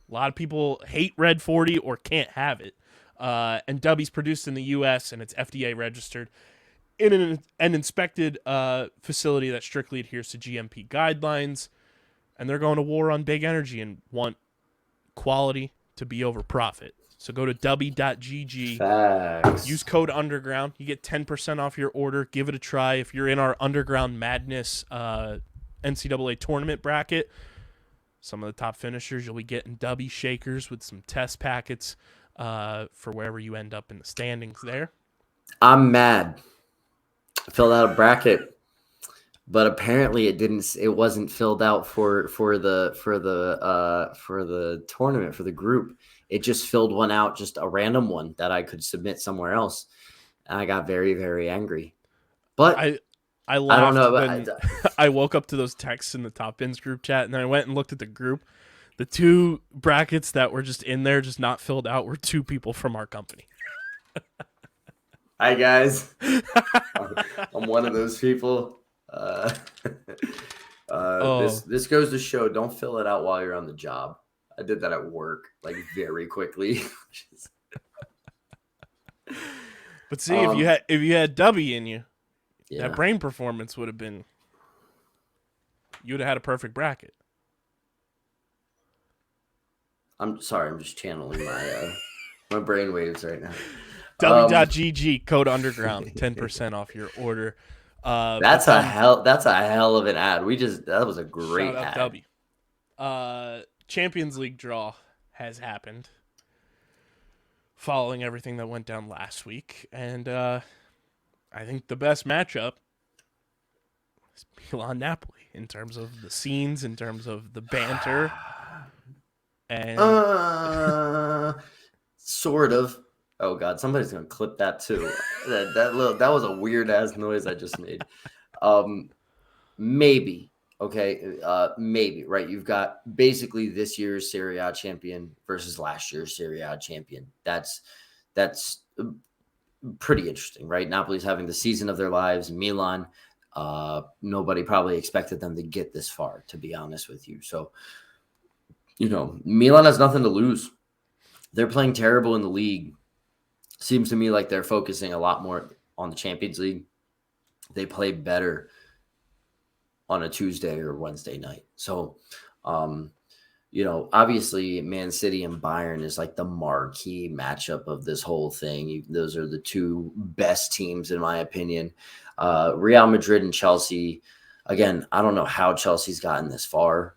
A lot of people hate red 40 or can't have it. And Dubby's produced in the U.S. and it's FDA registered in an inspected facility that strictly adheres to GMP guidelines. And they're going to war on big energy and want quality to be over profit. So go to dubby.gg. Facts. Use code Underground. You get 10% off your order. Give it a try. If you're in our Underground Madness NCAA tournament bracket, some of the top finishers, you'll be getting Dubby shakers with some test packets for wherever you end up in the standings there. I'm mad. I filled out a bracket, but apparently it wasn't filled out for the tournament, for the group. It just filled one out, just a random one that I could submit somewhere else. And I got very, very angry. But I laughed. I don't know. When I woke up to those texts in the Top Ins group chat, and then I went and looked at the group. The two brackets that were just in there, just not filled out, were two people from our company. Hi, guys. I'm one of those people. This goes to show, don't fill it out while you're on the job. I did that at work, like very quickly. But see, if you had Dubby in you, that brain performance would have been. You would have had a perfect bracket. I'm sorry, I'm just channeling my brain waves right now. W.GG, code Underground, 10% off your order. That's a hell of an ad. That was a great ad. W. Champions League draw has happened following everything that went down last week, and I think the best matchup is Milan-Napoli in terms of the scenes, in terms of the banter, and sort of. Oh God, somebody's gonna clip that too. That was a weird ass noise I just made. Maybe. Okay, maybe, right? You've got basically this year's Serie A champion versus last year's Serie A champion. That's pretty interesting, right? Napoli's having the season of their lives. Milan, nobody probably expected them to get this far, to be honest with you. So, Milan has nothing to lose. They're playing terrible in the league. Seems to me like they're focusing a lot more on the Champions League. They play better on a Tuesday or Wednesday night. So, obviously Man City and Bayern is like the marquee matchup of this whole thing. Those are the two best teams, in my opinion. Real Madrid and Chelsea, again, I don't know how Chelsea's gotten this far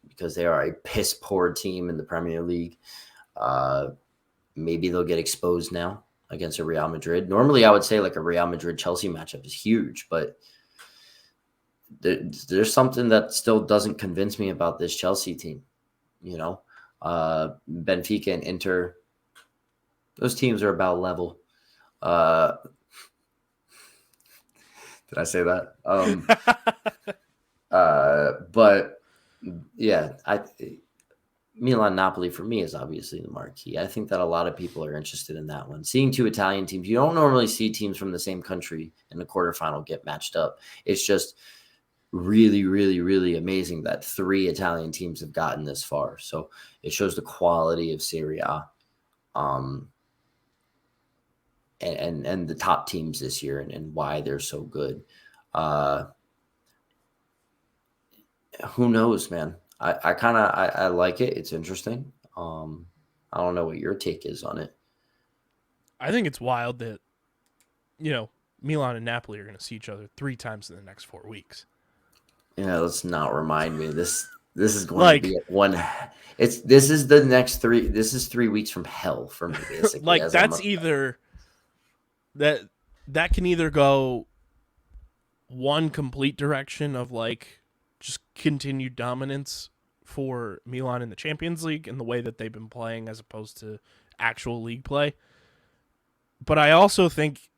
because they are a piss poor team in the Premier League. Maybe they'll get exposed now against a Real Madrid. Normally, I would say like a Real Madrid-Chelsea matchup is huge, but there's something that still doesn't convince me about this Chelsea team. You know, Benfica and Inter, those teams are about level. Did I say that? But yeah, Milan Napoli for me is obviously the marquee. I think that a lot of people are interested in that one. Seeing two Italian teams, you don't normally see teams from the same country in the quarterfinal get matched up. It's just really, really, really amazing that 3 Italian teams have gotten this far. So it shows the quality of Serie A, and the top teams this year and why they're so good. Who knows, man? I like it. It's interesting. I don't know what your take is on it. I think it's wild that, Milan and Napoli are going to see each other 3 times in the next 4 weeks. Yeah, let's not remind me. This is going to be one. This is the next 3. This is 3 weeks from hell for me, basically. That's either that can either go one complete direction of just continued dominance for Milan in the Champions League and the way that they've been playing as opposed to actual league play. But I also think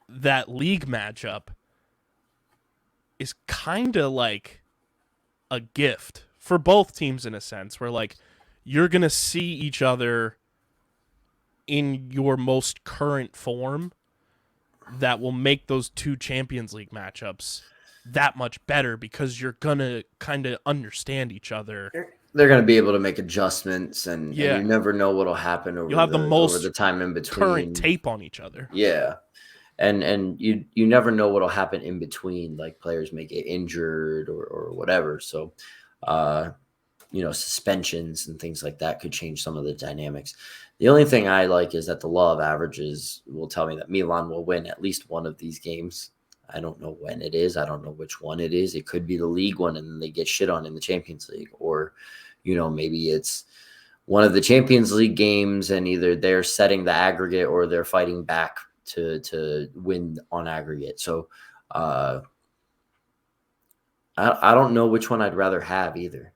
that league matchup is kind of like a gift for both teams in a sense, where you're going to see each other in your most current form that will make those 2 Champions League matchups that much better because you're going to kind of understand each other. They're going to be able to make adjustments, and you never know what will happen over the time in between. Current tape on each other. Yeah. And you never know what will happen in between, like players may get injured or whatever. So, suspensions and things like that could change some of the dynamics. The only thing I like is that the law of averages will tell me that Milan will win at least one of these games. I don't know when it is. I don't know which one it is. It could be the league one and then they get shit on in the Champions League, or, maybe it's one of the Champions League games and either they're setting the aggregate or they're fighting back to win on aggregate. So I don't know which one I'd rather have either.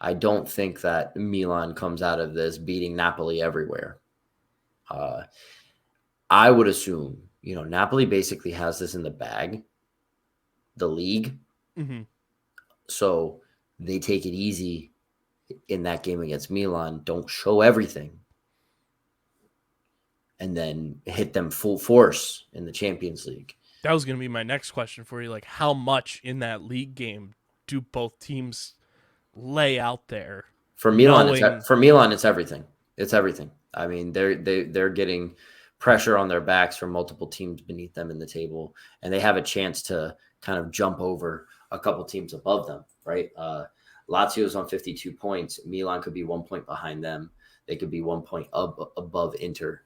I don't think that Milan comes out of this beating Napoli everywhere. I would assume, Napoli basically has this in the bag, the league. Mm-hmm. So they take it easy in that game against Milan. Don't show everything. And then hit them full force in the Champions League. That was going to be my next question for you. How much in that league game do both teams lay out there? For Milan, it's everything. It's everything. I mean, they're getting pressure on their backs from multiple teams beneath them in the table, and they have a chance to kind of jump over a couple teams above them, right? Lazio's on 52 points. Milan could be 1 point behind them. They could be 1 point above Inter,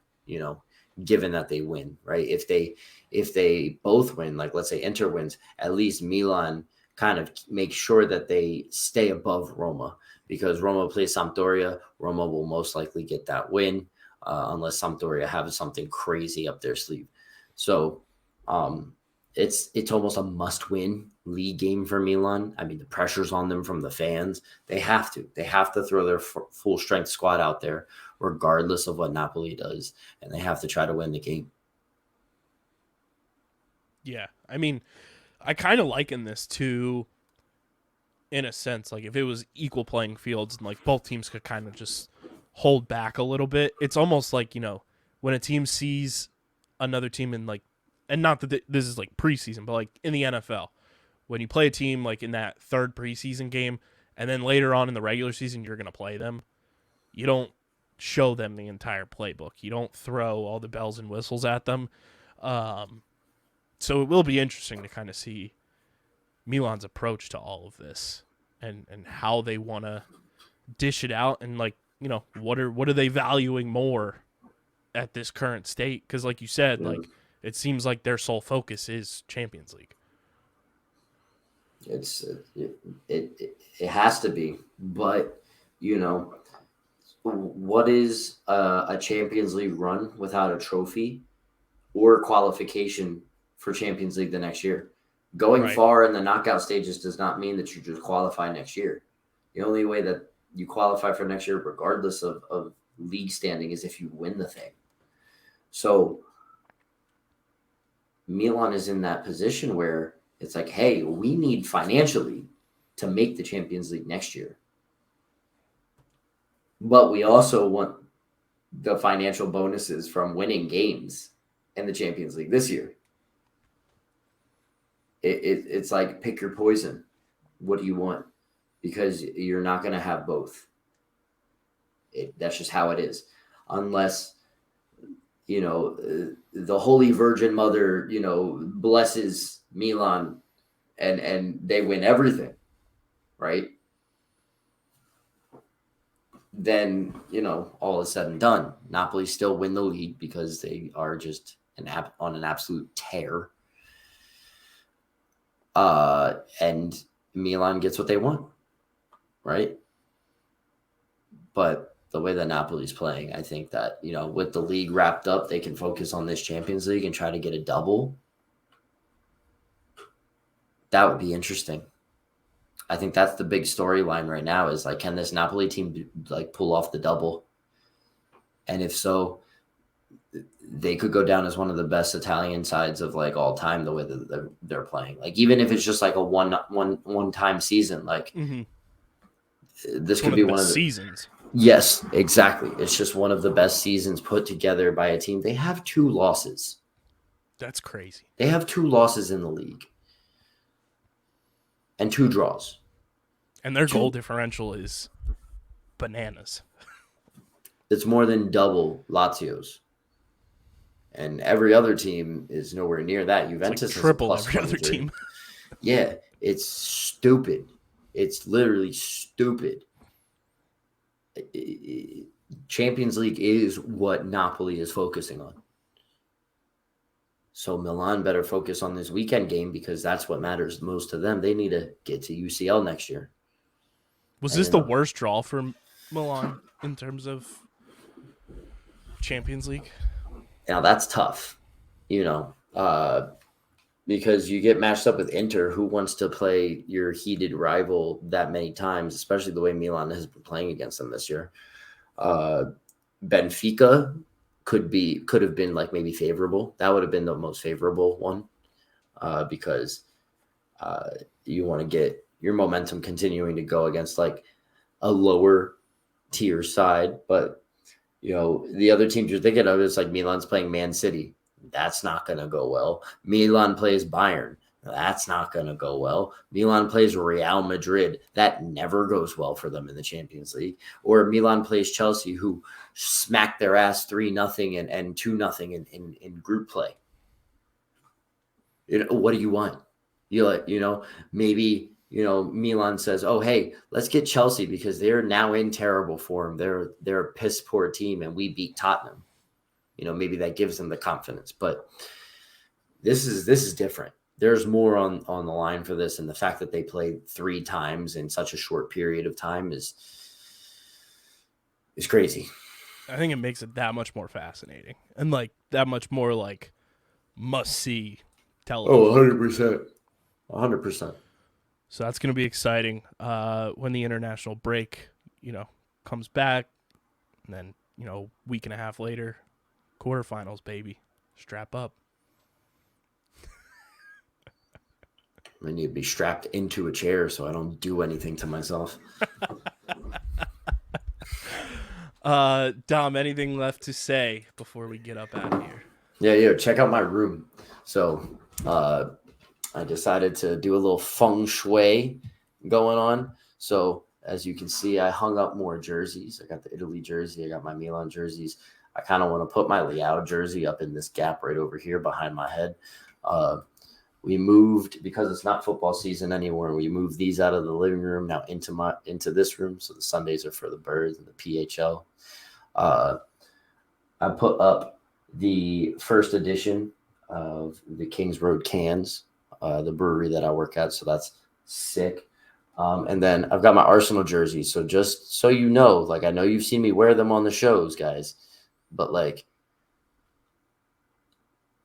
given that they win, right? If they both win, like let's say Inter wins, at least Milan kind of make sure that they stay above Roma, because Roma plays Sampdoria. Roma will most likely get that win unless Sampdoria have something crazy up their sleeve. So it's almost a must-win league game for Milan. I mean, the pressure's on them from the fans. They have to throw their full strength squad out there, regardless of what Napoli does, and they have to try to win the game. Yeah, I mean, I kind of liken this to, in a sense, if it was equal playing fields and both teams could kind of just hold back a little bit. It's almost like, when a team sees another team in and not that this is preseason, but in the NFL, when you play a team in that third preseason game, and then later on in the regular season, you're going to play them, you don't show them the entire playbook. You don't throw all the bells and whistles at them. So it will be interesting to kind of see Milan's approach to all of this and how they want to dish it out, and what are they valuing more at this current state? Because like you said, it seems like their sole focus is Champions League. It has to be, but what is a Champions League run without a trophy or qualification for Champions League the next year? Going far in the knockout stages does not mean that you just qualify next year. The only way that you qualify for next year, regardless of league standing, is if you win the thing. So Milan is in that position where it's like, hey, we need financially to make the Champions League next year. But we also want the financial bonuses from winning games in the Champions League this year. It's like, pick your poison. What do you want? Because you're not going to have both. That's just how it is. Unless, the Holy Virgin Mother, blesses Milan and they win everything, right? Then, all is said and done. Napoli still win the league because they are just on an absolute tear. And Milan gets what they want, right? But the way that Napoli's playing, I think that, with the league wrapped up, they can focus on this Champions League and try to get a double. That would be interesting. I think that's the big storyline right now is, like, can this Napoli team, like, pull off the double? And if so, they could go down as one of the best Italian sides of, like, all time, the way that they're playing. Like, even if it's just like a one-time season, like, this could be one of the seasons. Yes, exactly. It's just one of the best seasons put together by a team. They have 2 losses. That's crazy. They have 2 losses in the league. And 2 draws. And their goal differential is bananas. It's more than double Lazio's. And every other team is nowhere near that. Juventus is triple every other 23. team. Yeah, it's stupid. It's literally stupid. Champions League is what Napoli is focusing on. So Milan better focus on this weekend game because that's what matters most to them. They need to get to UCL next year. Was this the worst draw for Milan in terms of Champions League? Now that's tough, because you get matched up with Inter, who wants to play your heated rival that many times, especially the way Milan has been playing against them this year. Benfica could have been like maybe favorable. That would have been the most favorable one because you want to get your momentum continuing to go against like a lower tier side. But, the other teams you're thinking of is like Milan's playing Man City. That's not going to go well. Milan plays Bayern. That's not going to go well. Milan plays Real Madrid. That never goes well for them in the Champions League. Or Milan plays Chelsea, who smacked their ass 3-0 and 2-0 in group play. What do you want? Maybe, Milan says, oh, hey, let's get Chelsea because they're now in terrible form. They're a piss poor team and we beat Tottenham. Maybe that gives them the confidence. But this is different. There's more on the line for this, and the fact that they played 3 times in such a short period of time is crazy. I think it makes it that much more fascinating and like that much more like must-see television. 100%. So that's going to be exciting when the international break, comes back, and then week and a half later, quarterfinals, baby, strap up. I need to be strapped into a chair so I don't do anything to myself. Dom, anything left to say before we get up out of here? Yeah, check out my room. So I decided to do a little feng shui going on. So as you can see, I hung up more jerseys. I got the Italy jersey. I got my Milan jerseys. I kind of want to put my Leao jersey up in this gap right over here behind my head. We moved, because it's not football season anymore, we moved these out of the living room now into this room. So the Sundays are for the birds and the PHL. I put up the first edition of the Kings Road cans, the brewery that I work at. So that's sick. And then I've got my Arsenal jersey. So just so you know, like, I know you've seen me wear them on the shows, guys, but like,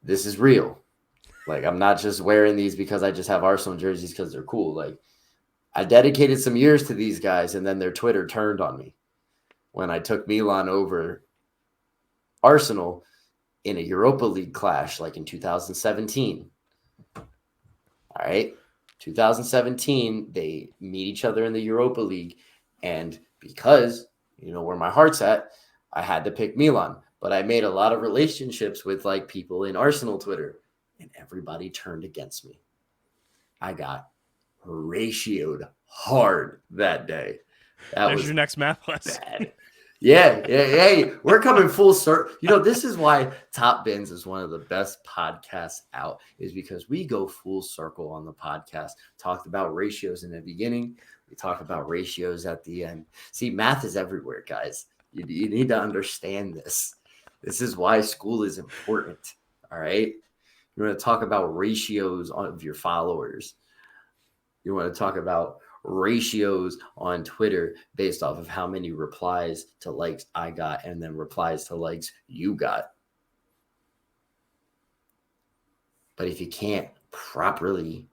this is real. Like, I'm not just wearing these because I just have Arsenal jerseys because they're cool. Like, I dedicated some years to these guys, and then their Twitter turned on me when I took Milan over Arsenal in a Europa League clash, like in 2017. All right. 2017, they meet each other in the Europa League. And because, where my heart's at, I had to pick Milan. But I made a lot of relationships with like people in Arsenal Twitter, and everybody turned against me. I got ratioed hard that day. There's your next math lesson. Bad. Yeah. Hey, we're coming full circle. This is why Top Bins is one of the best podcasts out, is because we go full circle on the podcast. Talked about ratios in the beginning. We talk about ratios at the end. See, math is everywhere, guys. You need to understand this. This is why school is important. All right. You want to talk about ratios of your followers. You want to talk about ratios on Twitter based off of how many replies to likes I got and then replies to likes you got. But if you can't properly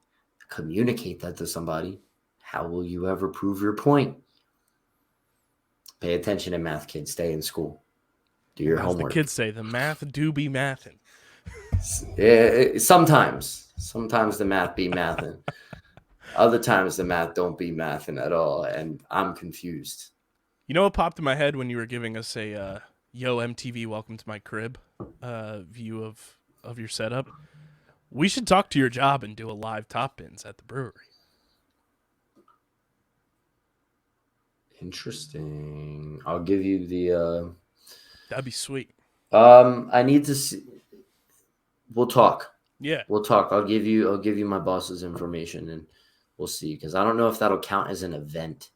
communicate that to somebody, how will you ever prove your point? Pay attention in math, kids. Stay in school. Do your homework. The kids say the math do be mathin'. Yeah, sometimes the math be mathin'. Other times the math don't be mathin' at all, and I'm confused. You know what popped in my head when you were giving us a Yo MTV Welcome to My Crib view of your setup? We should talk to your job and do a live Top Bins at the brewery. Interesting. I'll give you the That'd be sweet. I need to see. We'll talk. Yeah. We'll talk. I'll give you my boss's information and we'll see, because I don't know if that'll count as an event.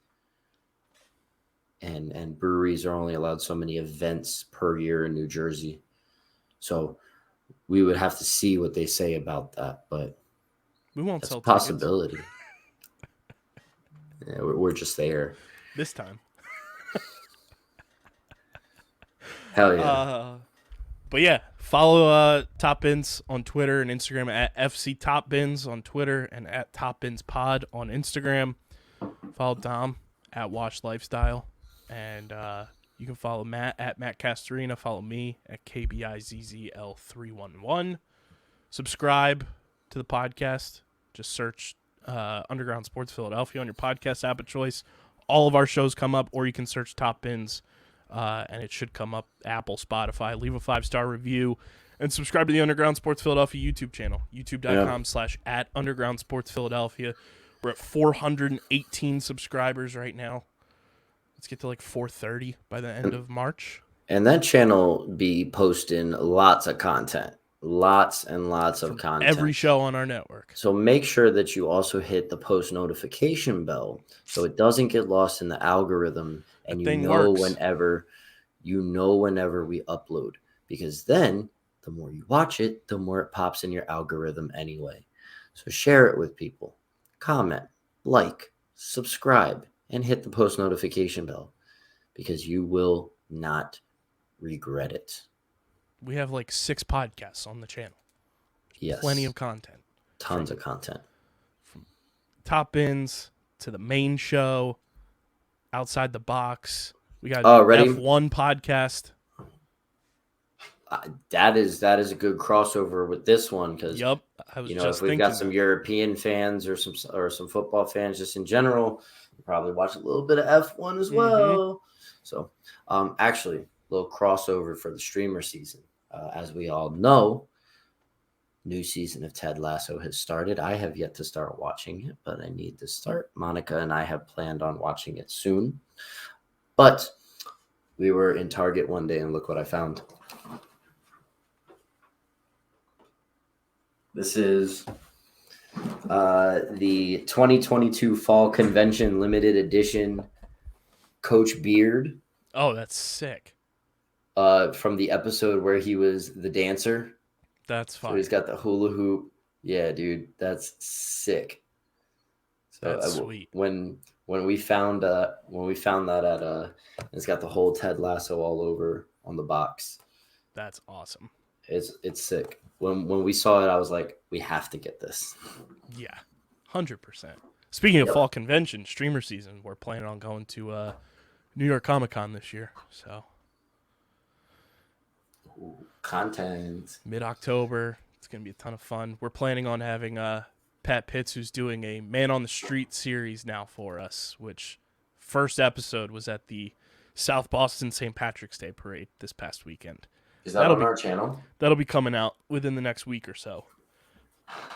And breweries are only allowed so many events per year in New Jersey. So we would have to see what they say about that, but we won't that's sell a possibility. Yeah, we're just there. This time. Hell yeah. But yeah, follow Top Bins on Twitter and Instagram at FC Top Bins on Twitter and at Top Bins Pod on Instagram. Follow Dom at Wash Lifestyle. And you can follow Matt at Matt Castorina. Follow me at KBIZZL311. Subscribe to the podcast. Just search Underground Sports Philadelphia on your podcast app of choice. All of our shows come up, or you can search Top Bins, and it should come up. Apple, Spotify. Leave a 5-star review, and subscribe to the Underground Sports Philadelphia YouTube channel, youtube.com/@Underground Sports Philadelphia. We're at 418 subscribers right now. Let's get to like 430 by the end of March. And that channel be posting lots of content. Lots and lots of content. Every show on our network. So make sure that you also hit the post notification bell so it doesn't get lost in the algorithm, and whenever we upload, because then the more you watch it, the more it pops in your algorithm anyway. So share it with people, comment, like, subscribe, and hit the post notification bell, because you will not regret it. We have like 6 podcasts on the channel. Yes. Plenty of content. Tons of content. From Top Bins to the main show, Outside the Box. We got F1 podcast. That is a good crossover with this one, because yep, I was just if we've got some European fans or some football fans just in general, we'll probably watch a little bit of F1 as well. So, actually, a little crossover for the streamer season. As we all know, new season of Ted Lasso has started. I have yet to start watching it, but I need to start. Monica and I have planned on watching it soon. But we were in Target one day, and look what I found. This is the 2022 Fall Convention Limited Edition Coach Beard. Oh, that's sick. From the episode where he was the dancer. That's fine. So he's got the hula hoop. Yeah, dude, that's sick. So that's sweet. When we found that at it's got the whole Ted Lasso all over on the box. That's awesome. It's sick. When we saw it, I was like, we have to get this. Yeah, 100%. Speaking of Yep. fall convention, streamer season, we're planning on going to New York Comic Con this year. So Ooh, content. mid-October, it's gonna be a ton of fun. We're planning on having Pat Pitts, who's doing a Man on the Street series now for us, which first episode was at the South Boston St. Patrick's Day parade this past weekend. Is that That'll on be our channel? That'll be coming out within the next week or so.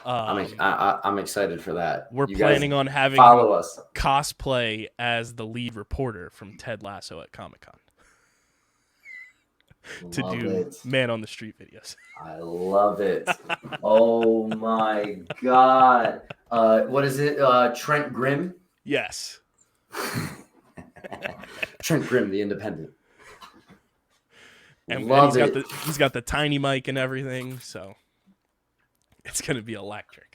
I'm excited for that. We're You planning guys on having follow us. cosplay as the lead reporter from Ted Lasso at Comic Con to Love do it. Man on the Street videos. I love it. Oh my god. What is it? Trent Grimm? Yes. Trent Grimm, the Independent. And Love it. he's got the tiny mic and everything, so it's gonna be electric.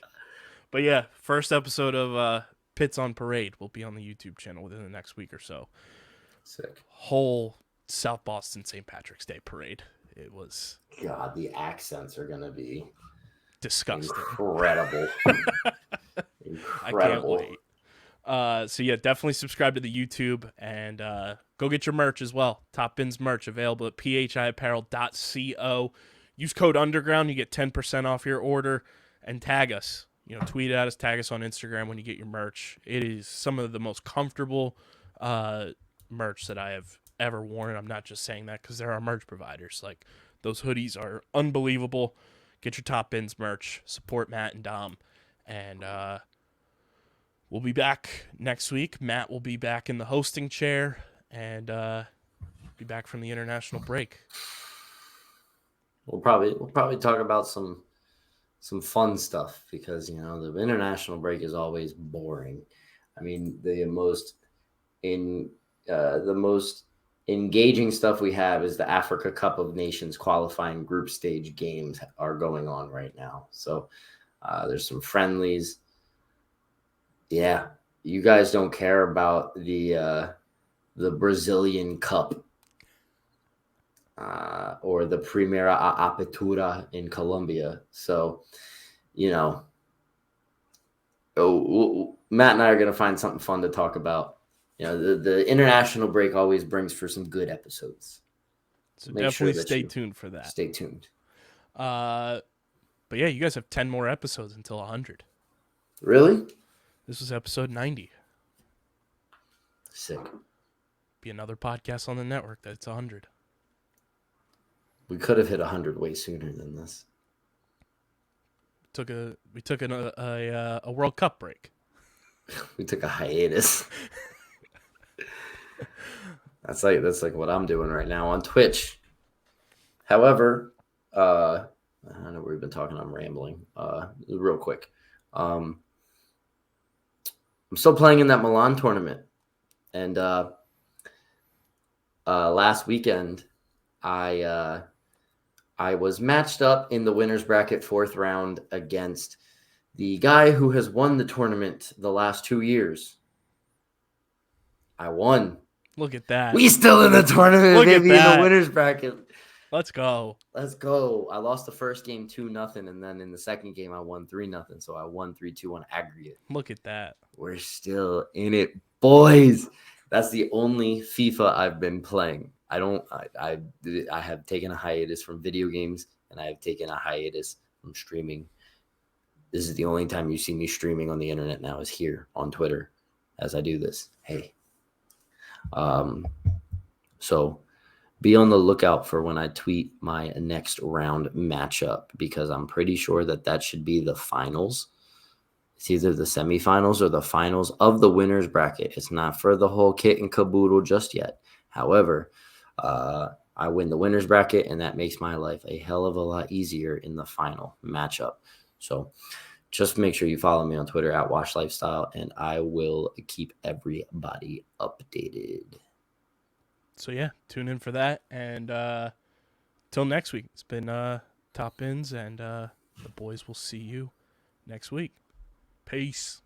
But yeah, first episode of Pits on Parade will be on the YouTube channel within the next week or so. Sick. Whole South Boston St. Patrick's Day parade. It was God, the accents are gonna be disgusting. Incredible. I can't wait. So yeah, definitely subscribe to the YouTube and go get your merch as well. Top Bins merch available at phiapparel.co. Use code Underground, you get 10% off your order, and tag us. Tweet at us, tag us on Instagram when you get your merch. It is some of the most comfortable merch that I have ever worn. I'm not just saying that because they're our merch providers. Like, those hoodies are unbelievable. Get your Top Bins merch. Support Matt and Dom. And we'll be back next week. Matt will be back in the hosting chair and be back from the international break. We'll probably talk about some fun stuff because the international break is always boring. I mean, the most engaging stuff we have is the Africa Cup of Nations qualifying group stage games are going on right now. So there's some friendlies. Yeah, you guys don't care about the Brazilian Cup or the Primera Apertura in Colombia. So, Matt and I are going to find something fun to talk about. The international break always brings for some good episodes. So definitely stay tuned for that. Stay tuned. But yeah, you guys have 10 more episodes until 100. Really? This was episode 90. Sick. Be another podcast on the network that's 100. We could have hit 100 way sooner than this. We took a World Cup break. We took a hiatus. That's like what I'm doing right now on Twitch. However, I know we've been talking. I'm rambling. Real quick. I'm still playing in that Milan tournament, and last weekend I was matched up in the winners bracket 4th round against the guy who has won the tournament the last 2 years. I won. Look at that. We still in the tournament, Look baby, at that. in the winners bracket. Let's go. Let's go. I lost the first game 2-0, and then in the second game I won 3-0. So I won 3-2 on aggregate. Look at that. We're still in it, boys. That's the only FIFA I've been playing. I have taken a hiatus from video games, and I have taken a hiatus from streaming. This is the only time you see me streaming on the internet now is here on Twitter as I do this. Hey. So be on the lookout for when I tweet my next round matchup, because I'm pretty sure that should be the finals. It's either the semifinals or the finals of the winners bracket. It's not for the whole kit and caboodle just yet. However, I win the winners bracket, and that makes my life a hell of a lot easier in the final matchup. So just make sure you follow me on Twitter at Wash Lifestyle, and I will keep everybody updated. So yeah, tune in for that. And till next week, it's been Top Bins, and the boys will see you next week. Peace.